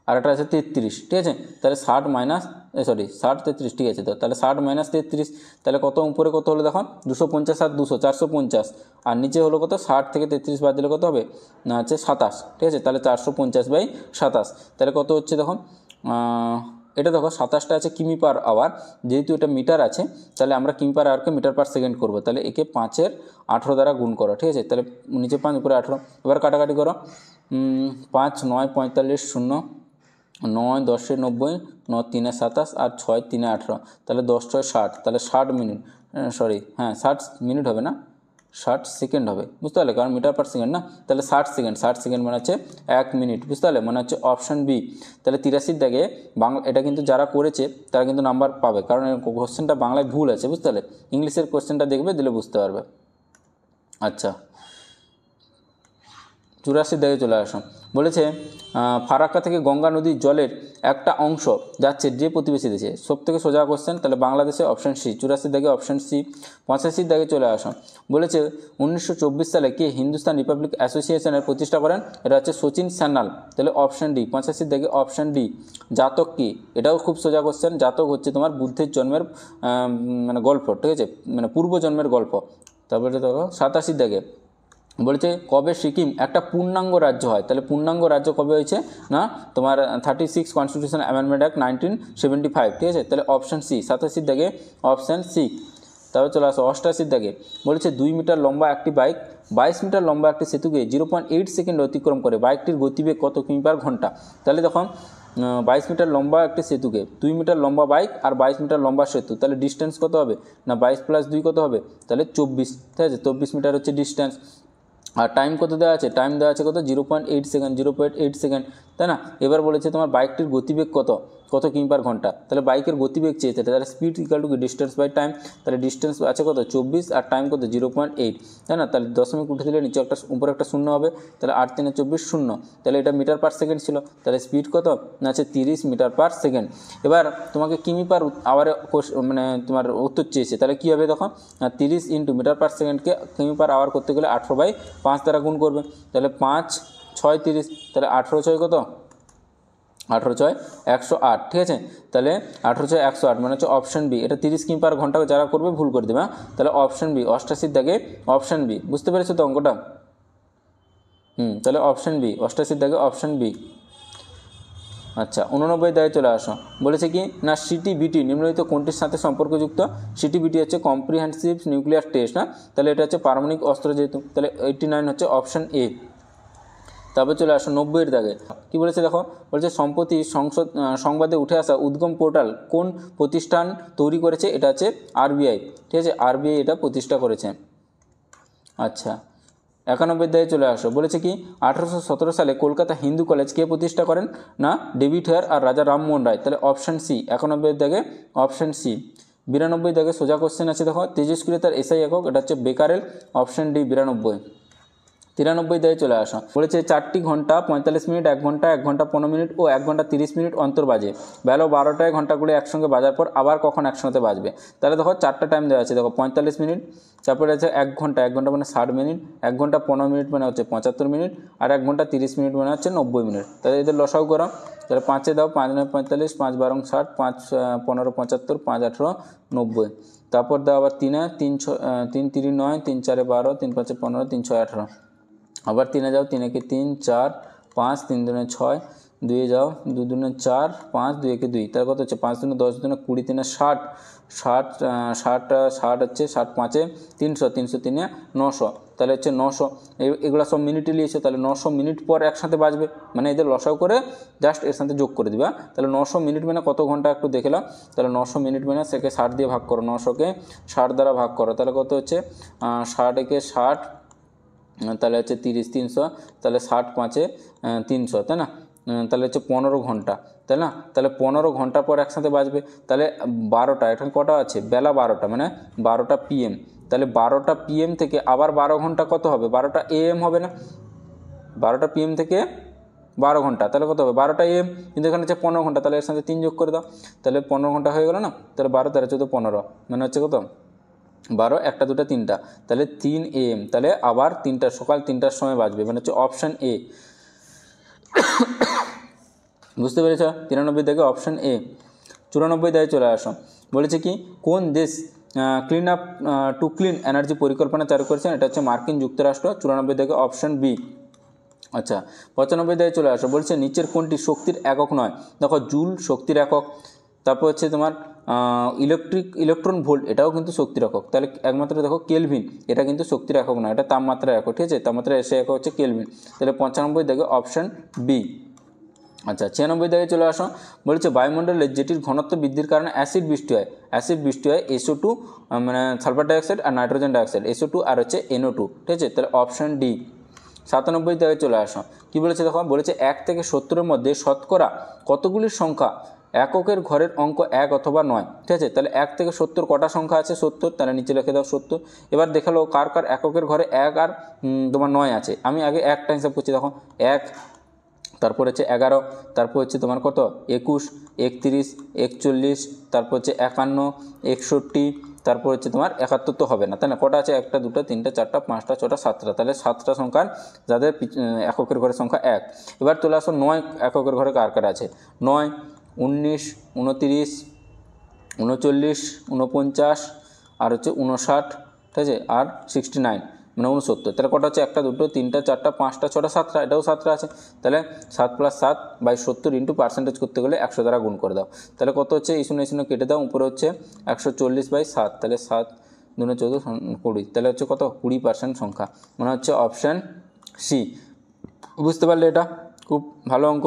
আর একটা আছে 33, ঠিক আছে? তাহলে 60 মাইনাস 60 33, ঠিক আছে? তো তাহলে 60 মাইনাস 33, তাহলে কত উপরে কত হলো দেখো, 250 আর 200 450, আর নিচে হলো কত, 60 থেকে 33 বাদ দিলে কত হবে না, হচ্ছে 27, ঠিক আছে? তাহলে 450 বাই 27, তাহলে কত হচ্ছে দেখো, এটা দেখো 27টা আছে কিমি পার আওয়ার, যেহেতু এটা মিটার আছে তাহলে আমরা কিমি পার আওয়ারকে মিটার পার সেকেন্ড করবো, তাহলে একে 5-এর 18 দ্বারা গুণ করো, ঠিক আছে? তাহলে নিচে 5 উপরে 18, এবার কাটাকাটি করো, 5 9 45 0, 9 10 90, 9 3 27 আর 6 3 18, তাহলে 10 6 60, তাহলে 60 মিনিট, 60 মিনিট হবে না, 60 সেকেন্ড হবে, বুঝতে পারলে? কারণ মিটার পার সেকেন্ড না, তাহলে 60 সেকেন্ড মানে হচ্ছে 1 মিনিট, বুঝতে পারলে? মানে হচ্ছে অপশন বি। তাহলে 83 দাগে বাংলা, এটা কিন্তু যারা করেছে তারা কিন্তু নাম্বার পাবে, কারণ কোশ্চেনটা বাংলায় ভুল আছে, বুঝতে পারলে? ইংলিশের কোশ্চেনটা দেখবে, দিলে বুঝতে পারবে। আচ্ছা 84 দাগে চলে আসো, বলেছে ফারাক্কা থেকে গঙ্গা নদীর জলের একটা অংশ যাচ্ছে যে প্রতিবেশী দেশে, সব থেকে সোজা কোশ্চেন, তাহলে বাংলাদেশে অপশন সি। 84 দাগে অপশন সি। 85 দাগে চলে আসো, বলেছে 1924 সালে কে হিন্দুস্তান রিপাবলিক অ্যাসোসিয়েশনের প্রতিষ্ঠা করেন? এটা হচ্ছে সচিন সান্যাল, তাহলে অপশন ডি। 85 দাগে অপশন ডি। জাতক কি? এটাও খুব সোজা কোশ্চেন, জাতক হচ্ছে তোমার বুদ্ধের জন্মের মানে গল্প, ঠিক আছে? মানে পূর্বজন্মের গল্প। তারপরে দেখো 87 দাগে বলেছে কবে সিকিম একটা পূর্ণাঙ্গ রাজ্য হয়? তাহলে পূর্ণাঙ্গ রাজ্য কবে হয়েছে না, তোমার 36 কনস্টিটিউশন অ্যামেন্ডমেন্ট অ্যাক্ট 1975, ঠিক আছে? তাহলে অপশন সি। 87 দাগে অপশন সি। তারপর চলে আসো 88 দাগে, বলেছে 2 মিটার লম্বা একটি বাইক 22 মিটার লম্বা একটি সেতুকে 0.8 সেকেন্ড অতিক্রম করে, বাইকটির গতিবেগ কত কিমি পার ঘন্টা? তাহলে দেখো 22 মিটার লম্বা একটি সেতুকে, 2 মিটার লম্বা বাইক আর 22 মিটার লম্বা সেতু, তাহলে ডিস্টেন্স কত হবে না, 22 প্লাস 2 কত হবে? তাহলে 24, ঠিক আছে? 24 মিটার হচ্ছে ডিস্টেন্স। আর টাইম কত দেওয়া আছে? টাইম দেওয়া আছে কত, 0.8 সেকেন্ড, 0.8 সেকেন্ড, তাই না? এবার বলেছে তোমার বাইকটির গতিবেগ কত কিমি পার ঘন্টা, তাহলে বাইকের গতিবেগ চেয়েছে, তাহলে speed equal to distance by time, তাহলে ডিস্টেন্স আছে কত 24 আর টাইম কত 0.8, তাই না? তাহলে দশমিক উঠে দিলে নিচে একটা উপরে একটা শূন্য হবে, তাহলে 8 3 24 0, তাহলে এটা মিটার পার সেকেন্ড ছিল, তাহলে স্পিড কত না আছে 30 মিটার পার সেকেন্ড। এবার তোমাকে কিমি পার আওয়ারে মানে তোমার উত্তর চেয়েছে, তাহলে কী হবে দেখো, 30 ইন্টু মিটার পার সেকেন্ডকে কিমি পার আওয়ার করতে গেলে 18/5 দ্বারা গুণ করবে, তাহলে 5 6 30, তাহলে 18 6 কত, 18 6 108, ঠিক আছে? তাহলে 18 6 108 মানে হচ্ছে অপশন বি। এটা 30 কিমি পার ঘন্টা যারা করবে ভুল করে দেবে, তাহলে অপশন বি। 88 দাগে অপশন বি, বুঝতে পেরেছো তো অঙ্কটা? তাহলে অপশন বি, 88 দাগে অপশন বি। আচ্ছা 89 দাগে চলে আসো, বলেছে কি না সিটিবিটি নিম্নলিখিত কোনটির সাথে সম্পর্কযুক্ত? সিটিবিটি হচ্ছে কম্প্রিহেনসিভ নিউক্লিয়ার টেস্ট, না? তাহলে এটা হচ্ছে পারমাণবিক অস্ত্র যেহেতু, তাহলে 89 হচ্ছে অপশন এ। তারপর চলে আসো 90 দাগে, কি বলেছে দেখো, বলেছে সম্প্রতি সংবাদে উঠে আসা উদ্গম পোর্টাল কোন প্রতিষ্ঠান তৈরি করেছে? এটা হচ্ছে আরবিআই, ঠিক আছে? আরবিআই এটা প্রতিষ্ঠা করেছে। আচ্ছা 91 দাগে চলে আসো, বলেছে কি 1817 সালে কলকাতা হিন্দু কলেজ কে প্রতিষ্ঠা করেন? না ডেভিড হেয়ার আর রাজা রামমোহন রায়, তাহলে অপশন সি। 91 দাগে অপশন সি। 92 দাগে সোজা কোশ্চেন আছে, দেখো তেজস্ক্রিয়তার এসআই একক, এটা হচ্ছে বেকারেল, অপশন ডি 92। 93 দাগে চলে আসা, বলেছে 4টি ঘন্টা 45 মিনিট, 1 ঘন্টা 1 ঘন্টা 15 মিনিট ও 1 ঘন্টা 30 মিনিট অন্তর বাজে, বেলা 12টায় ঘন্টাগুলো একসঙ্গে বাজার পর আবার কখন একসাথে বাজবে। তাহলে দেখো 4টা টাইম দেওয়া আছে, দেখো 45 মিনিট, তারপরে আছে 1 ঘন্টা, 1 ঘন্টা মানে 60 মিনিট, 1 ঘন্টা 15 মিনিট মানে হচ্ছে 75 মিনিট, আর 1 ঘন্টা 30 মিনিট মানে হচ্ছে 90 মিনিট। তাহলে এদের লসাগু করা, তাহলে 5-এ দাও, 5 9 45, 5 12 60, 5 15 75, 5 18 90। তারপর দাও আবার 3-এ, 3 3 9, 3 4 12, 3 5 15, 3 6 18। আবার 3-এ যাও, 3 1 3 4 5, 3 2 6, 2-এ যাও, 2 2 4 5, 2 1 2, তার কত হচ্ছে 5 2 10 2 20, 3 60, 60 হচ্ছে 60 5-এ 300, 300 3-এ 900, তাহলে হচ্ছে 900। এগুলো সব মিনিটে নিয়েছে, তাহলে 900 মিনিট পর একসাথে বাজবে, মানে এদের লসাগু করে জাস্ট এর সাথে যোগ করে দিবা। তাহলে 900 মিনিট মানে কত ঘন্টা একটু দেখলাম, তাহলে 900 মিনিট মানে সেকে 60 দিয়ে ভাগ করো, 900কে 60 দ্বারা ভাগ করো, তাহলে কত হচ্ছে 60-একে 60, তাহলে হচ্ছে 30, 300, তাহলে 60 5-এ 300, তাই না, তাহলে হচ্ছে 15 ঘন্টা, তাই না, তাহলে 15 ঘন্টা পর একসাথে বাজবে। তাহলে 12টা, এখানে কটা আছে, বেলা 12টা মানে 12টা PM, তাহলে 12টা PM থেকে আবার 12 ঘন্টা কত হবে, 12টা AM হবে না, 12টা PM থেকে 12 ঘন্টা, তাহলে কত হবে 12টা AM, কিন্তু এখানে হচ্ছে 15 ঘন্টা, তাহলে এর সাথে 3 যোগ করে দাও, তাহলে 15 ঘন্টা হয়ে গেল না, তাহলে 12 13 14 15 মানে হচ্ছে কত 12, 1টা 2টা 3টা, তাহলে 3 AM, তাহলে আবার 3টা সকাল 3টার সময় বাজবে, মানে হচ্ছে অপশান এ। বুঝতে পেরেছ? 93 থেকে অপশান এ। 94 দাগে চলে আসো, বলেছে কি কোন দেশ clean up to clean energy পরিকল্পনা চালু করেছেন, এটা হচ্ছে মার্কিন যুক্তরাষ্ট্র। 94 থেকে অপশান বি। আচ্ছা 95 দাগে চলে আসো, বলছে নিচের কোনটি শক্তির একক নয়, দেখো জুল শক্তির একক, তারপর হচ্ছে তোমার ইলেকট্রন ভোল্ট, এটাও কিন্তু শক্তির একক, তাহলে একমাত্র দেখো কেলভিন, এটা কিন্তু শক্তির একক নয়, এটা তাপমাত্রার একক, ঠিক আছে, তাপমাত্রা এসে একক হচ্ছে কেলভিন, তাহলে 95 দেখো অপশান বি। আচ্ছা 96 দাগে চলে আসো, বলেছে বায়ুমণ্ডলে যেটির ঘনত্ব বৃদ্ধির কারণে অ্যাসিড বৃষ্টি হয়, অ্যাসিড বৃষ্টি হয় SO2 মানে সালফার ডাইঅক্সাইড আর নাইট্রোজেন ডাইঅক্সাইড, SO2 আর হচ্ছে NO2, ঠিক আছে, তাহলে অপশান ডি। 97 দাগে চলে আসো, কী বলেছে দেখো, বলেছে 1 থেকে 70-এর মধ্যে শতকরা কতগুলির সংখ্যা এককের ঘরের অঙ্ক 1 অথবা 9, ঠিক আছে, তাহলে 1 থেকে 70 কটা সংখ্যা আছে, 70, তাহলে নিচে লিখে দাও 70। এবার দেখালো কার কার এককের ঘরে 1 আর তোমার 9 আছে, আমি আগে 1টা হিসাব করছি, দেখো 1, তারপর হচ্ছে 11, তারপর হচ্ছে তোমার কত 21, 31, 41, তারপর হচ্ছে 51, 61, তারপর হচ্ছে তোমার 71 তো হবে না, তাই না, কটা আছে 1টা 2টা 3টা 4টা 5টা 6টা 7টা, তাহলে 7টা সংখ্যার যাদের এককের ঘরের সংখ্যা 1। এবার চলে আসো 9 এককের ঘরে কার কার আছে, 9, 19, 29, 39, 49 আর হচ্ছে 59, ঠিক আছে, আর 69 মানে 69, তাহলে কটা হচ্ছে 1টা 2টো 3টা 4টা 5টা 6টা 7টা, এটাও 7টা আছে, তাহলে 7 + 7 বাই 70 ইন্টু পার্সেন্টেজ করতে গেলে 100 দ্বারা গুণ করে দাও, তাহলে কত হচ্ছে এই শূন্য কেটে দাও, উপরে হচ্ছে 140/7, তাহলে 7 2 14 20, তাহলে হচ্ছে কত 20% সংখ্যা, মানে হচ্ছে অপশান সি। বুঝতে পারলে, এটা খুব ভালো অঙ্ক।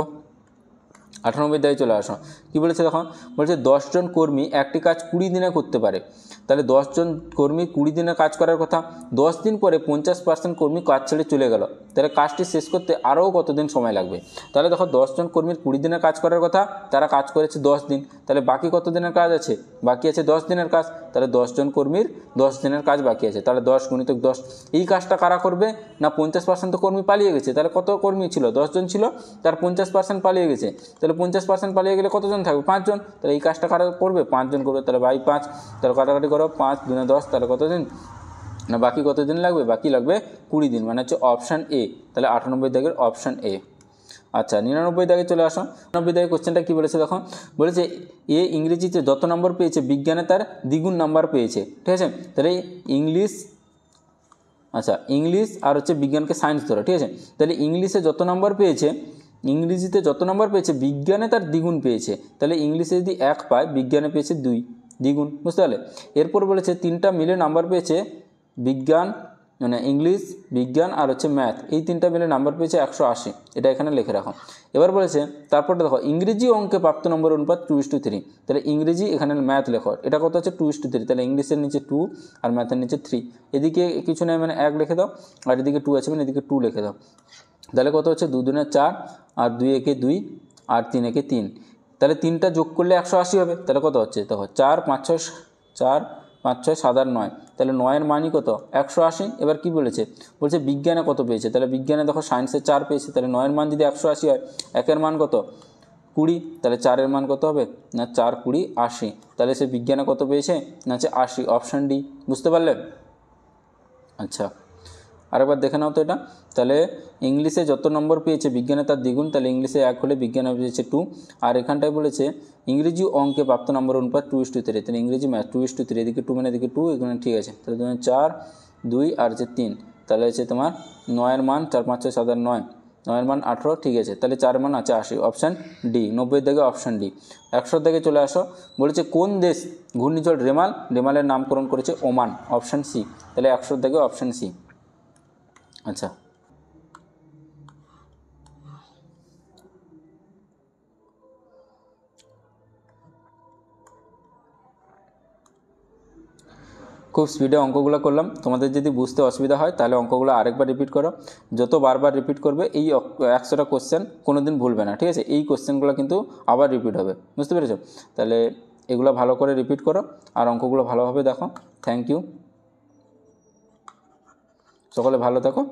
98 দাগে চলে আসো, কী বলেছে দেখো, বলছে 10 জন কর্মী একটি কাজ 20 দিনে করতে পারে, তাহলে 10 জন কর্মী 20 দিনে কাজ করার কথা, 10 দিন পরে 50% কর্মী কাজ ছেড়ে চলে গেল, তাহলে কাজটি শেষ করতে আরও কতদিন সময় লাগবে। তাহলে দেখো 10 জন কর্মীর 20 দিনের কাজ করার কথা, তারা কাজ করেছে 10 দিন, তাহলে বাকি কত দিনের কাজ আছে, বাকি আছে 10 দিনের কাজ, তাহলে 10 জন কর্মীর 10 দিনের কাজ বাকি আছে, তাহলে 10 × 10, এই কাজটা কারা করবে না 50% তো কর্মী পালিয়ে গেছে, তাহলে কত কর্মী ছিল 10 জন ছিল, তার 50% পালিয়ে গেছে, তাহলে 50% পালিয়ে গেলে কতজন থাকবে 5 জন, তাহলে এই কাজটা কারা করবে 5 জন করবে, তাহলে বাই 5, তাহলে কাটাকাটি করো 5 2 10, তাহলে কতদিন না বাকি কতদিন লাগবে, বাকি লাগবে 20 দিন, মানে হচ্ছে অপশান এ, তাহলে 98 দাগের অপশান এ। আচ্ছা 99 দাগে চলে আসো, 99 দাগের কোশ্চেনটা কী বলেছে দেখো, বলেছে এ ইংরেজিতে যত নম্বর পেয়েছে বিজ্ঞানে তার দ্বিগুণ নাম্বার পেয়েছে, ঠিক আছে, তাহলে ইংলিশ, আচ্ছা ইংলিশ আর হচ্ছে বিজ্ঞানকে সায়েন্স ধরো, ঠিক আছে, তাহলে ইংলিশে যত নম্বর পেয়েছে, ইংরেজিতে যত নম্বর পেয়েছে বিজ্ঞানে তার দ্বিগুণ পেয়েছে, তাহলে ইংলিশে যদি 1 পায় বিজ্ঞানে পেয়েছে 2, দ্বিগুণ, বুঝতে পারলে। এরপর বলেছে 3টা মিলে নাম্বার পেয়েছে বিজ্ঞান মানে ইংলিশ, বিজ্ঞান আর হচ্ছে ম্যাথ, এই 3টা মিলে নাম্বার পেয়েছে 180, এটা এখানে লিখে রাখো। এবার বলেছে তারপরটা দেখো ইংরেজি অঙ্কে প্রাপ্ত নম্বর অনুপাত 2:3, তাহলে ইংরেজি এখানে ম্যাথ লেখো, এটা কত হচ্ছে 2:3, তাহলে ইংলিশের নিচে 2 আর ম্যাথের নিচে 3, এদিকে কিছু নেই মানে 1 লিখে দাও, আর এদিকে 2 আছে মানে এদিকে 2 লিখে দাও, তাহলে কত হচ্ছে 2 2 4 আর 2 1 2 আর 3 1 3, তাহলে 3টা যোগ করলে 180 হবে, তাহলে কত হচ্ছে দেখো 4 5 6 4 5 6 7 আর 9, তাহলে 9-এর মানই কত 180। এবার কি বলেছে, বলছে বিজ্ঞানে কত পেয়েছে, তাহলে বিজ্ঞানে দেখো সায়েন্সে 4 পেয়েছে, তাহলে 9-এর মান যদি 180 হয়, 1-এর মান কত 20, তাহলে 4-এর মান কত হবে না 4 20 80, তাহলে সে বিজ্ঞানে কত পেয়েছে না হচ্ছে 80, অপশান ডি। বুঝতে পারলে? আচ্ছা আরেকবার দেখে নাও তো এটা। তাহলে ইংলিশে যত নম্বর পেয়েছে বিজ্ঞানে তার দ্বিগুণ, তাহলে ইংলিশে 1 হলে বিজ্ঞানে পেয়েছে 2। আর এখানটায় বলেছে ইংরেজি অঙ্কে প্রাপ্ত নম্বর অনুপাত 2:3, তাহলে ইংরেজি ম্যাথ 2:3, এদিকে 2 মানে এদিকে 2, এখানে ঠিক আছে। তাহলে তোমার 4 2 আর হচ্ছে 3, তাহলে হচ্ছে তোমার 9-এর মান 4 5 6 7 আর 9, 9-এর মান 18, ঠিক আছে। তাহলে 4-এর মান আছে 80, অপশান ডি। 90-এর দাগে অপশান ডি। 100-র দাগে চলে আসো, বলেছে কোন দেশ ঘূর্ণিঝড় রেমালের নামকরণ করেছে ওমান, অপশান সি। তাহলে 100-র দাগে অপশান সি। আচ্ছা খুব স্পিডে অঙ্কগুলো করলাম, তোমাদের যদি বুঝতে অসুবিধা হয় তাহলে অঙ্কগুলো আরেকবার রিপিট করো। যত বারবার রিপিট করবে এই 100টা কোশ্চেন কোনো দিন ভুলবে না, ঠিক আছে। এই কোশ্চেনগুলো কিন্তু আবার রিপিট হবে, বুঝতে পেরেছো? তাহলে এগুলো ভালো করে রিপিট করো আর অঙ্কগুলো ভালোভাবে দেখো। থ্যাংক ইউ, সকলে ভালো থাকো।